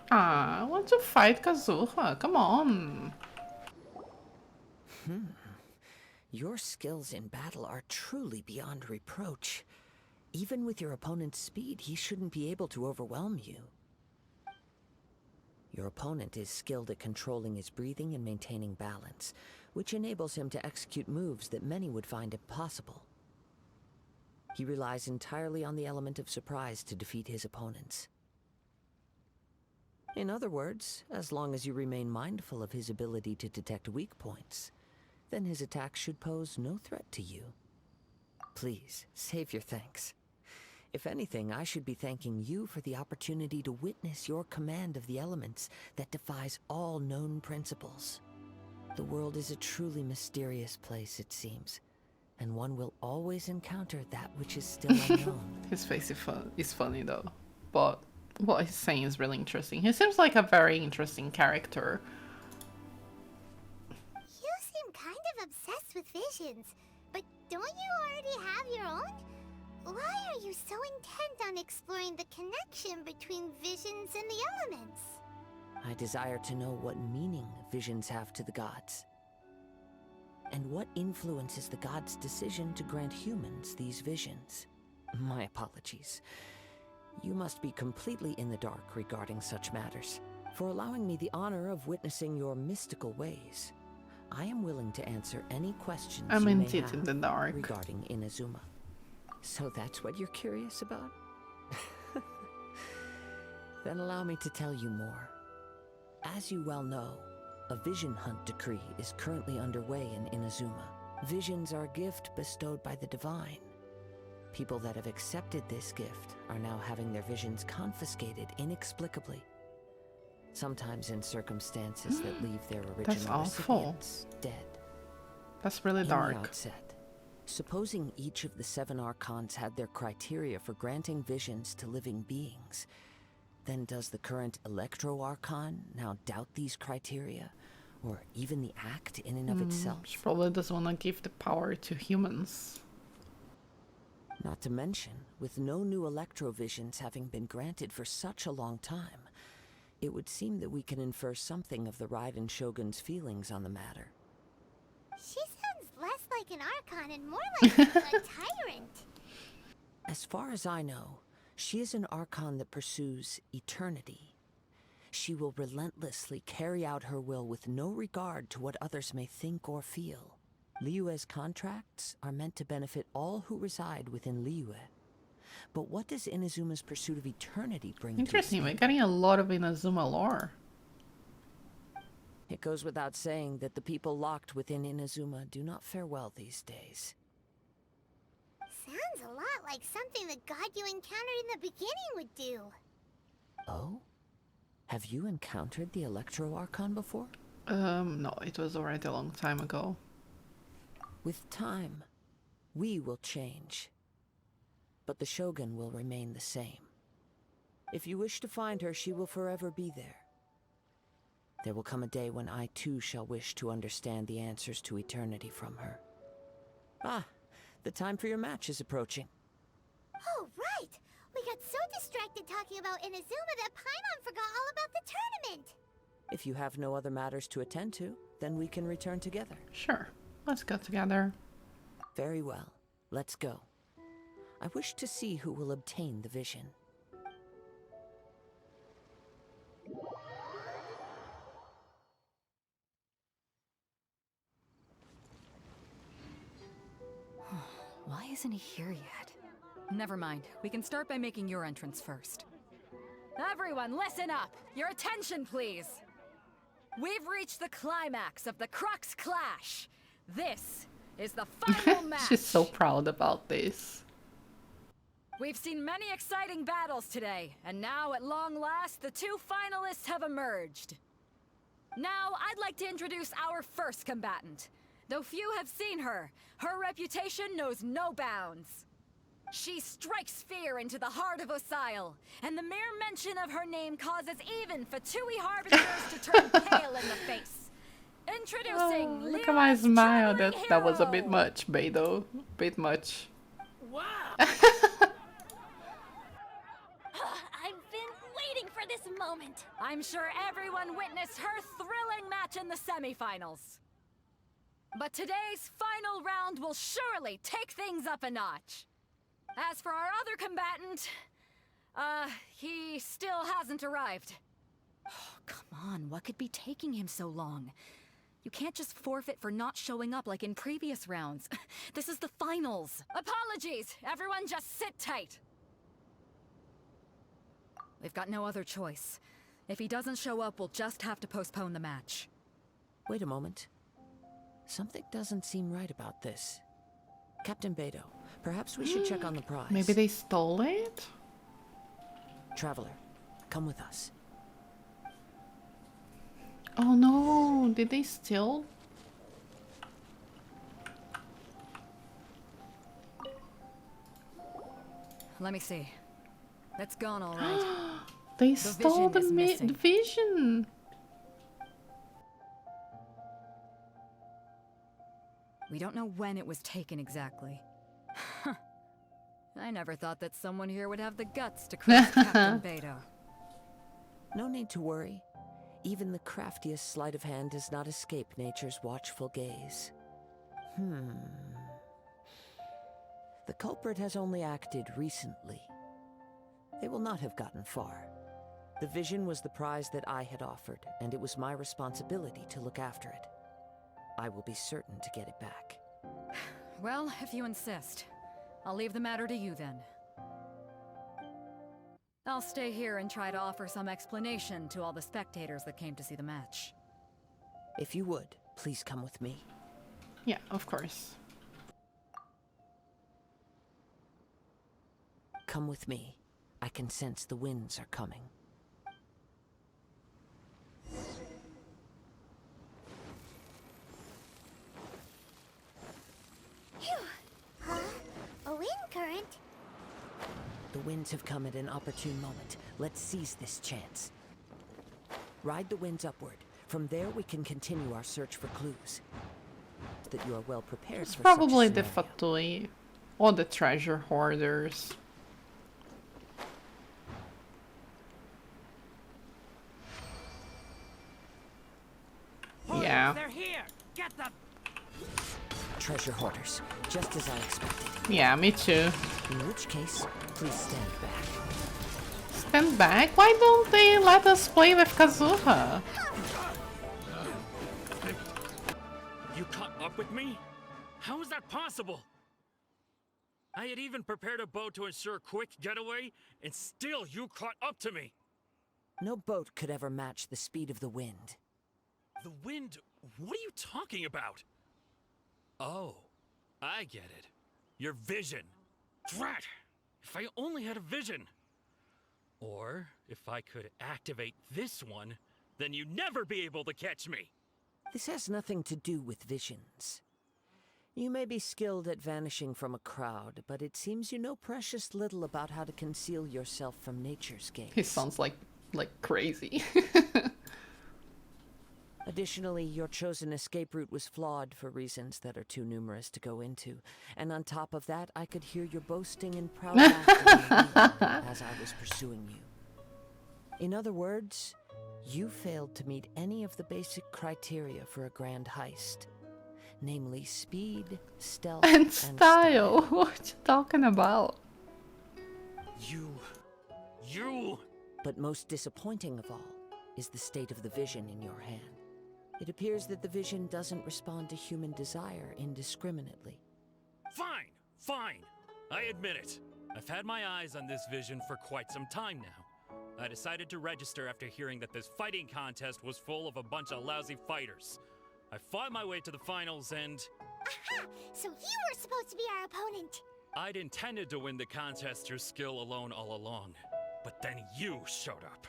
Ah, I want to fight Kazuha. Come on. Your skills in battle are truly beyond reproach. Even with your opponent's speed, he shouldn't be able to overwhelm you. Your opponent is skilled at controlling his breathing and maintaining balance, which enables him to execute moves that many would find impossible. He relies entirely on the element of surprise to defeat his opponents. In other words, as long as you remain mindful of his ability to detect weak points, then his attacks should pose no threat to you. Please, save your thanks. If anything, I should be thanking you for the opportunity to witness your command of the elements that defies all known principles. The world is a truly mysterious place, it seems, and one will always encounter that which is still unknown. His face is funny though, but what he's saying is really interesting. He seems like a very interesting character. You seem kind of obsessed with visions, but don't you already have your own? Why are you so intent on exploring the connection between visions and the elements? I desire to know what meaning visions have to the gods, and what influences the gods' decision to grant humans these visions. My apologies. You must be completely in the dark regarding such matters. For allowing me the honor of witnessing your mystical ways, I am willing to answer any questions I'm you may indeed have in the dark. regarding Inazuma. So that's what you're curious about? Then allow me to tell you more. As you well know, a vision hunt decree is currently underway in Inazuma. Visions are a gift bestowed by the divine. People that have accepted this gift are now having their visions confiscated inexplicably. Sometimes in circumstances that leave their original awful. recipients dead. That's really In the dark. outset, supposing each of the 7 Archons had their criteria for granting visions to living beings, then does the current Electro Archon now doubt these criteria, or even the act in and of itself? She probably doesn't want to give the power to humans. Not to mention, with no new Electrovisions having been granted for such a long time, it would seem that we can infer something of the Raiden Shogun's feelings on the matter. She sounds less like an Archon and more like a tyrant. As far as I know, she is an Archon that pursues eternity. She will relentlessly carry out her will with no regard to what others may think or feel. Liyue's contracts are meant to benefit all who reside within Liyue. But what does Inazuma's pursuit of eternity bring Interesting, to we're us? getting a lot of Inazuma lore. It goes without saying that the people locked within Inazuma do not fare well these days. Sounds a lot like something the god you encountered in the beginning would do. Oh? Have you encountered the Electro Archon before? No, it was already a long time ago. With time, we will change. But the Shogun will remain the same. If you wish to find her, she will forever be there. There will come a day when I too shall wish to understand the answers to eternity from her. Ah, the time for your match is approaching. Oh, right! We got so distracted talking about Inazuma that Paimon forgot all about the tournament! If you have no other matters to attend to, then we can return together. Sure, let's go together. Very well. Let's go. I wish to see who will obtain the vision. Why isn't he here yet? Never mind. We can start by making your entrance first. Everyone, listen up! Your attention, please! We've reached the climax of the Crux Clash! This is the final match! She's so proud about this. We've seen many exciting battles today, and now at long last, the two finalists have emerged. Now, I'd like to introduce our first combatant. Though few have seen her, her reputation knows no bounds. She strikes fear into the heart of Osile, and the mere mention of her name causes even Fatui Harbingers to turn pale in the face. Introducing Look at my smile. traveling That was a hero. bit much, Beidou. Bit much. Wow! I've been waiting for this moment. I'm sure everyone witnessed her thrilling match in the semifinals. But today's final round will surely take things up a notch. As for our other combatant, he still hasn't arrived. Oh, come on, what could be taking him so long? You can't just forfeit for not showing up like in previous rounds. This is the finals. Apologies, everyone just sit tight. We've got no other choice. If he doesn't show up, we'll just have to postpone the match. Wait a moment. Something doesn't seem right about this. Captain Beidou, perhaps we should check on the prize. Maybe they stole it? Traveler, come with us. Oh no, did they steal? Let me see. It's gone all right. They The stole the vision is missing. vision. We don't know when it was taken exactly. I never thought that someone here would have the guts to cross Captain Beidou. No need to worry. Even the craftiest sleight of hand does not escape nature's watchful gaze. The culprit has only acted recently. They will not have gotten far. The vision was the prize that I had offered, and it was my responsibility to look after it. I will be certain to get it back. Well, if you insist. I'll leave the matter to you then. I'll stay here and try to offer some explanation to all the spectators that came to see the match. If you would, please come with me. Yeah, of course. Come with me. I can sense the winds are coming. Huh? A wind current? The winds have come at an opportune moment. Let's seize this chance. Ride the winds upward. From there, we can continue our search for clues. That you are well prepared It's for probably such the a scenario. Fatui or the treasure hoarders. Yeah. They're here! Get them! Treasure hoarders, just as I expected. Yeah, me too. In which case, please stand back. Stand back? Why don't they let us play with Kazuha? You caught up with me? How is that possible? I had even prepared a boat to ensure a quick getaway, and still you caught up to me. No boat could ever match the speed of the wind. The wind? What are you talking about? Oh, I get it. Your vision. Drat! If I only had a vision. Or if I could activate this one, then you'd never be able to catch me. This has nothing to do with visions. You may be skilled at vanishing from a crowd, but it seems you know precious little about how to conceal yourself from nature's gaze. He sounds like crazy. Additionally, your chosen escape route was flawed for reasons that are too numerous to go into. And on top of that, I could hear your boasting and proud laughter in the wind as I was pursuing you. In other words, you failed to meet any of the basic criteria for a grand heist. Namely speed, stealth, And style. What you talking about? You! But most disappointing of all is the state of the vision in your hand. It appears that the vision doesn't respond to human desire indiscriminately. Fine. I admit it. I've had my eyes on this vision for quite some time now. I decided to register after hearing that this fighting contest was full of a bunch of lousy fighters. I fought my way to the finals and... Aha! So you were supposed to be our opponent! I'd intended to win the contest through skill alone all along. But then you showed up.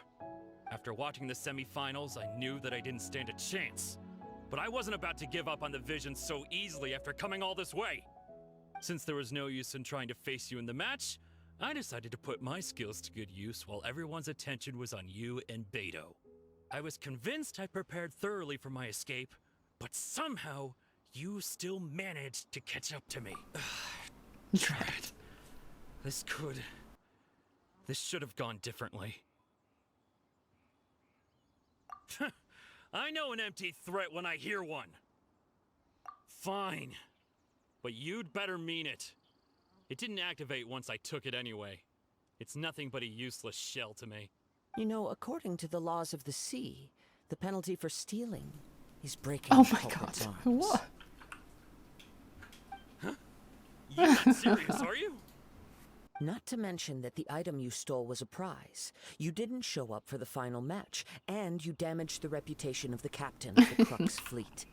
After watching the semifinals, I knew that I didn't stand a chance. But I wasn't about to give up on the vision so easily after coming all this way. Since there was no use in trying to face you in the match, I decided to put my skills to good use while everyone's attention was on you and Beidou. I was convinced I prepared thoroughly for my escape, but somehow you still managed to catch up to me. Drat. This should have gone differently. I know an empty threat when I hear one. Fine. But you'd better mean it. It didn't activate once I took it anyway. It's nothing but a useless shell to me. You know, according to the laws of the sea, the penalty for stealing is breaking Oh my culprit's god. arms. What? You're not serious, are you? Not to mention that the item you stole was a prize. You didn't show up for the final match, and you damaged the reputation of the captain of the Crux fleet.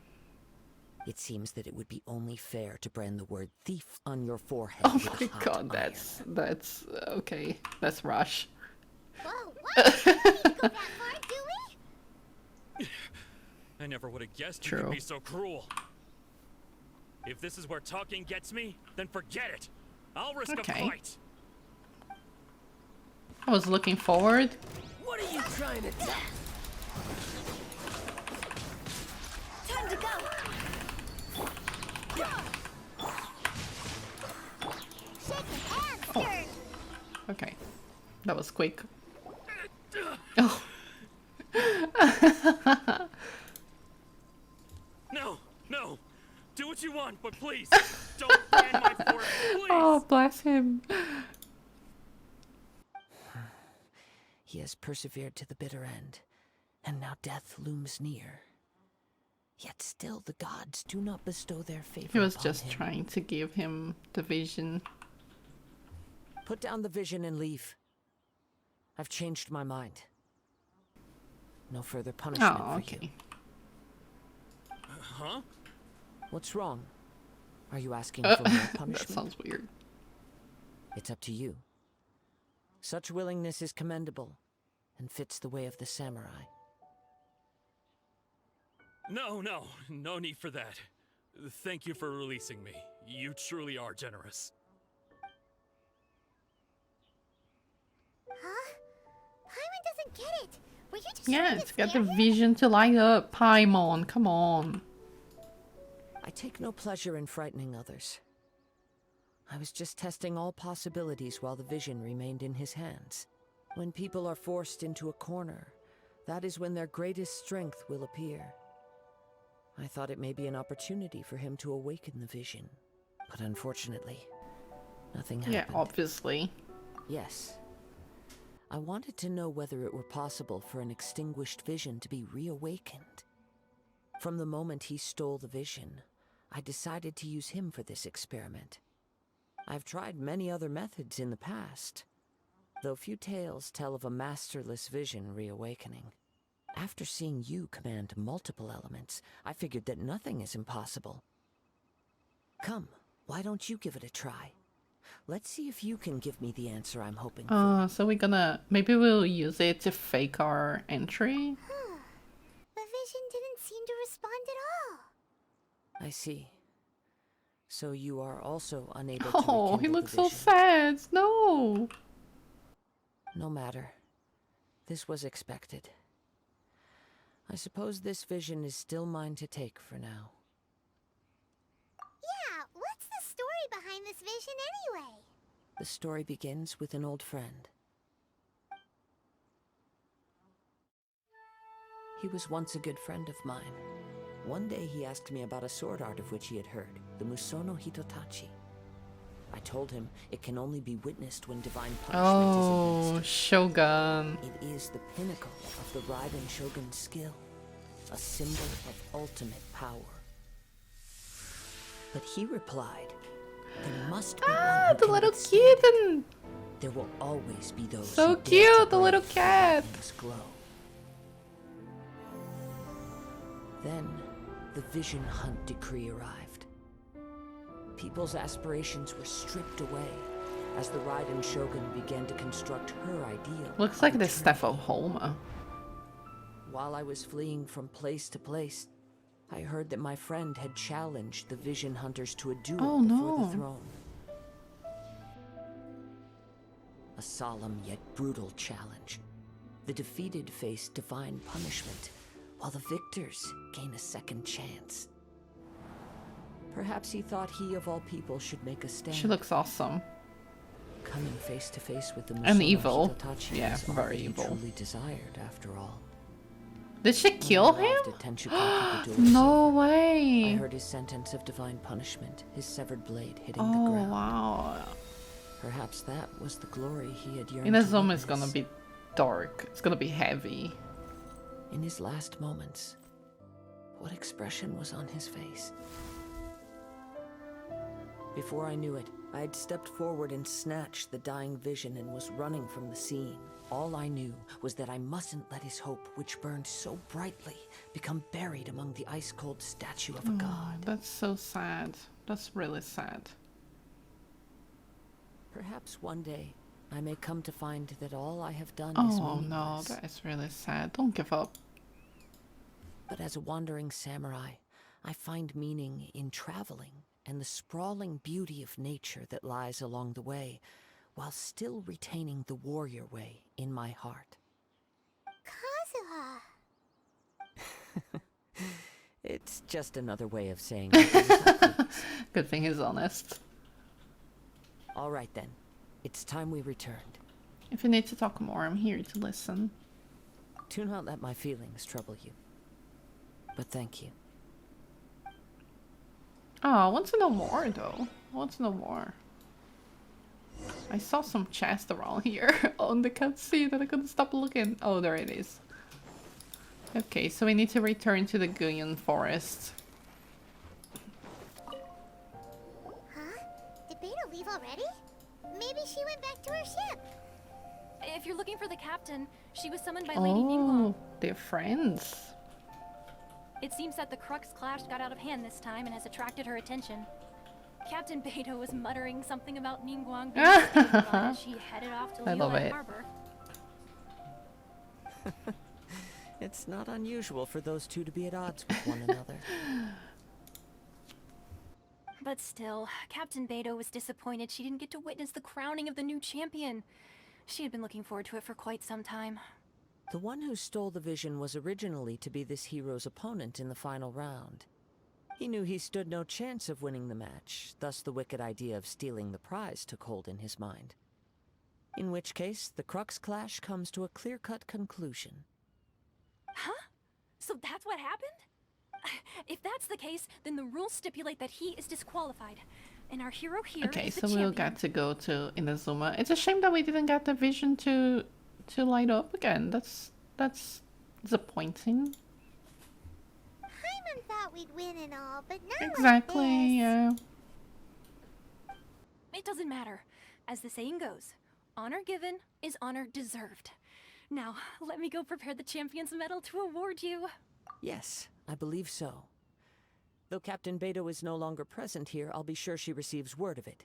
It seems that it would be only fair to brand the word thief on your forehead. Oh with my a hot god, iron. that's okay. That's Rush. Whoa, what? We don't need to go that far, do we? I never would have guessed you True. could be so cruel. If this is where talking gets me, then forget it. I'll risk Okay. a fight. I was looking forward. What are you trying to do? Time to go! Shaken and stirred! Okay. That was quick. Oh. No. Do what you want, but please, don't brand my forehead, please. Oh, bless him. He has persevered to the bitter end, and now death looms near. Yet still the gods do not bestow their favor He was upon just him. trying to give him the vision. Put down the vision and leave. I've changed my mind. No further punishment Oh, for okay. you. Huh? What's wrong? Are you asking for more That punishment? sounds weird. It's up to you. Such willingness is commendable and fits the way of the samurai. No need for that. Thank you for releasing me. You truly are generous. Huh? Paimon doesn't get it! Were you just Yeah, trying it's to got the scare him? vision to light up. Paimon, come on. I take no pleasure in frightening others. I was just testing all possibilities while the vision remained in his hands. When people are forced into a corner, that is when their greatest strength will appear. I thought it may be an opportunity for him to awaken the vision, but unfortunately, nothing happened. Yeah, obviously. Yes. I wanted to know whether it were possible for an extinguished vision to be reawakened. From the moment he stole the vision, I decided to use him for this experiment. I've tried many other methods in the past, though few tales tell of a masterless vision reawakening. After seeing you command multiple elements, I figured that nothing is impossible. Come, why don't you give it a try? Let's see if you can give me the answer I'm hoping for. So we're gonna... Maybe we'll use it to fake our entry? The vision didn't seem to respond at all. I see. So you are also unable to Oh, he rekindle looks the so vision. sad. No. No matter. This was expected. I suppose this vision is still mine to take for now. Yeah, what's the story behind this vision anyway? The story begins with an old friend. He was once a good friend of mine. One day he asked me about a sword art of which he had heard, the Musono Hitotachi. I told him it can only be witnessed when divine punishment is Oh, administered. Shogun. It is the pinnacle of the Raiden Shogun's skill, a symbol of ultimate power. But he replied, there must be one who The can little withstand it. kitten. There will always be those So who dare to cute, the brave little the cat. Raiden's glow. Then, the Vision Hunt decree arrived. People's aspirations were stripped away as the Raiden Shogun began to construct her ideal. Looks of like the eternity. staff of Homa. While I was fleeing from place to place, I heard that my friend had challenged the Vision Hunters to a duel Oh, before no. the throne. A solemn yet brutal challenge. The defeated face divine punishment, while the victors gain a second chance. Perhaps he thought he of all people should make a stand. She looks awesome. Coming face to face with the And Musono evil. Hitotachi Yeah, was all very that he evil. truly desired, after all. Did she kill When I arrived him? at Tenchukaku, the duel was No over. I way. heard his sentence of divine punishment, his severed blade hitting the Oh, ground. wow. Perhaps that was the glory he had yearned Inazuma to is gonna witness. be dark. It's gonna be heavy. In his last moments, what expression was on his face? Before I knew it, I had stepped forward and snatched the dying vision and was running from the scene. All I knew was that I mustn't let his hope, which burned so brightly, become buried among the ice-cold statue of a Oh, god. that's so sad. That's really sad. Perhaps one day, I may come to find that all I have done is Oh no, meaningless. that is really sad. Don't give up. But as a wandering samurai, I find meaning in traveling and the sprawling beauty of nature that lies along the way, while still retaining the warrior way in my heart. Kazuha. It's just another way of saying Good thing he's honest. all right then, it's time we returned. If you need to talk more, I'm here to listen. Do not let my feelings trouble you. But thank you. Oh, I want to know more though. I want to know more. I saw some chest around here on the cutscene and I couldn't stop looking. Oh, there it is. Okay, so we need to return to the Guyan forest. Huh? Did Beidou leave already? Maybe she went back to her ship. If you're looking for the captain, she was summoned by Lady Ningguang. Oh, they're friends. It seems that the Crux clash got out of hand this time and has attracted her attention. Captain Beidou was muttering something about Ningguang being stable as she headed off to I love Liyue it. Harbor. It's not unusual for those two to be at odds with one another. But still, Captain Beidou was disappointed she didn't get to witness the crowning of the new champion. She had been looking forward to it for quite some time. The one who stole the vision was originally to be this hero's opponent in the final round. He knew he stood no chance of winning the match, thus the wicked idea of stealing the prize took hold in his mind. In which case, the Crux clash comes to a clear-cut conclusion. Huh? So that's what happened? If that's the case, then the rules stipulate that he is disqualified. And our hero here Okay, is the so we'll champion. get to go to Inazuma. It's a shame that we didn't get the vision to light up again. That's disappointing. Hyman thought we'd win and all, but not Exactly, like this. yeah. It doesn't matter. As the saying goes, honor given is honor deserved. Now, let me go prepare the champion's medal to award you. Yes, I believe so. Though Captain Beidou is no longer present here, I'll be sure she receives word of it.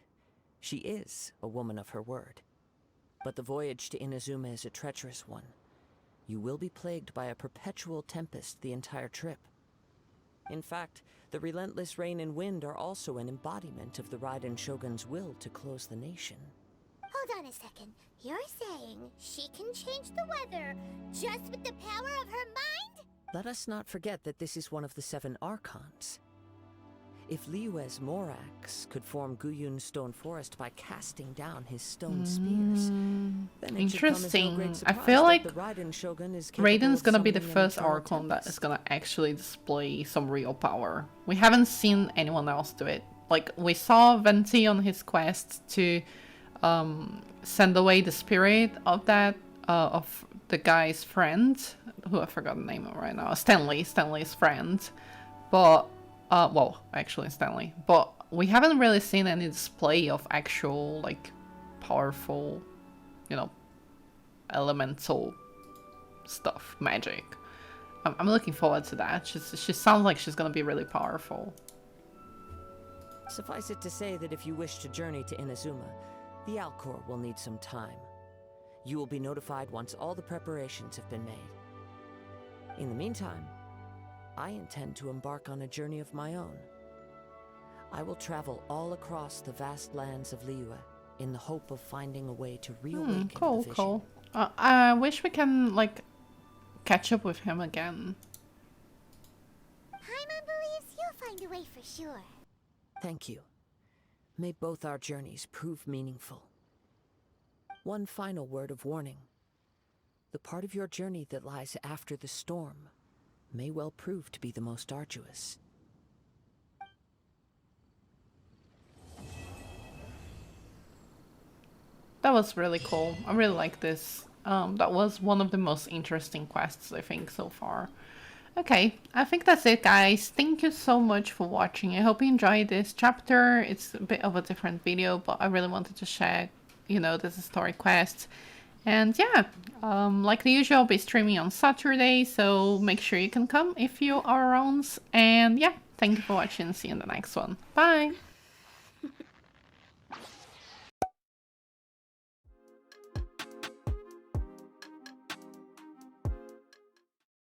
She is a woman of her word. But the voyage to Inazuma is a treacherous one. You will be plagued by a perpetual tempest the entire trip. In fact, the relentless rain and wind are also an embodiment of the Raiden Shogun's will to close the nation. Hold on a second. You're saying she can change the weather just with the power of her mind? Let us not forget that this is one of the 7 Archons. If Liyue's Morax could form Guyun's stone forest by casting down his stone spears, then it should come as no Interesting. great I surprise feel that like the Raiden Shogun is capable Raiden's of gonna be the summoning an first eternal Archon that tempest. is gonna actually display some real power. We haven't seen anyone else do it. Like, we saw Venti on his quest to send away the spirit of that, of the guy's friend, who I forgot the name of right now, Stanley's friend. But, well, actually Stanley. But we haven't really seen any display of actual, like, powerful, you know, elemental stuff, magic. I'm looking forward to that. She sounds like she's gonna be really powerful. Suffice it to say that if you wish to journey to Inazuma, the Alcor will need some time. You will be notified once all the preparations have been made. In the meantime, I intend to embark on a journey of my own. I will travel all across the vast lands of Liyue in the hope of finding a way to reawaken Cool, the vision. cool. I wish we can, like, catch up with him again. Paimon believes you'll find a way for sure. Thank you. May both our journeys prove meaningful. One final word of warning. The part of your journey that lies after the storm may well prove to be the most arduous. That was really cool. I really like this. That was one of the most interesting quests, I think, so far. Okay, I think that's it, guys. Thank you so much for watching. I hope you enjoyed this chapter. It's a bit of a different video, but I really wanted to share, you know, this story quest. And yeah, like the usual, I'll be streaming on Saturday, so make sure you can come if you are around. And yeah, thank you for watching. See you in the next one. Bye!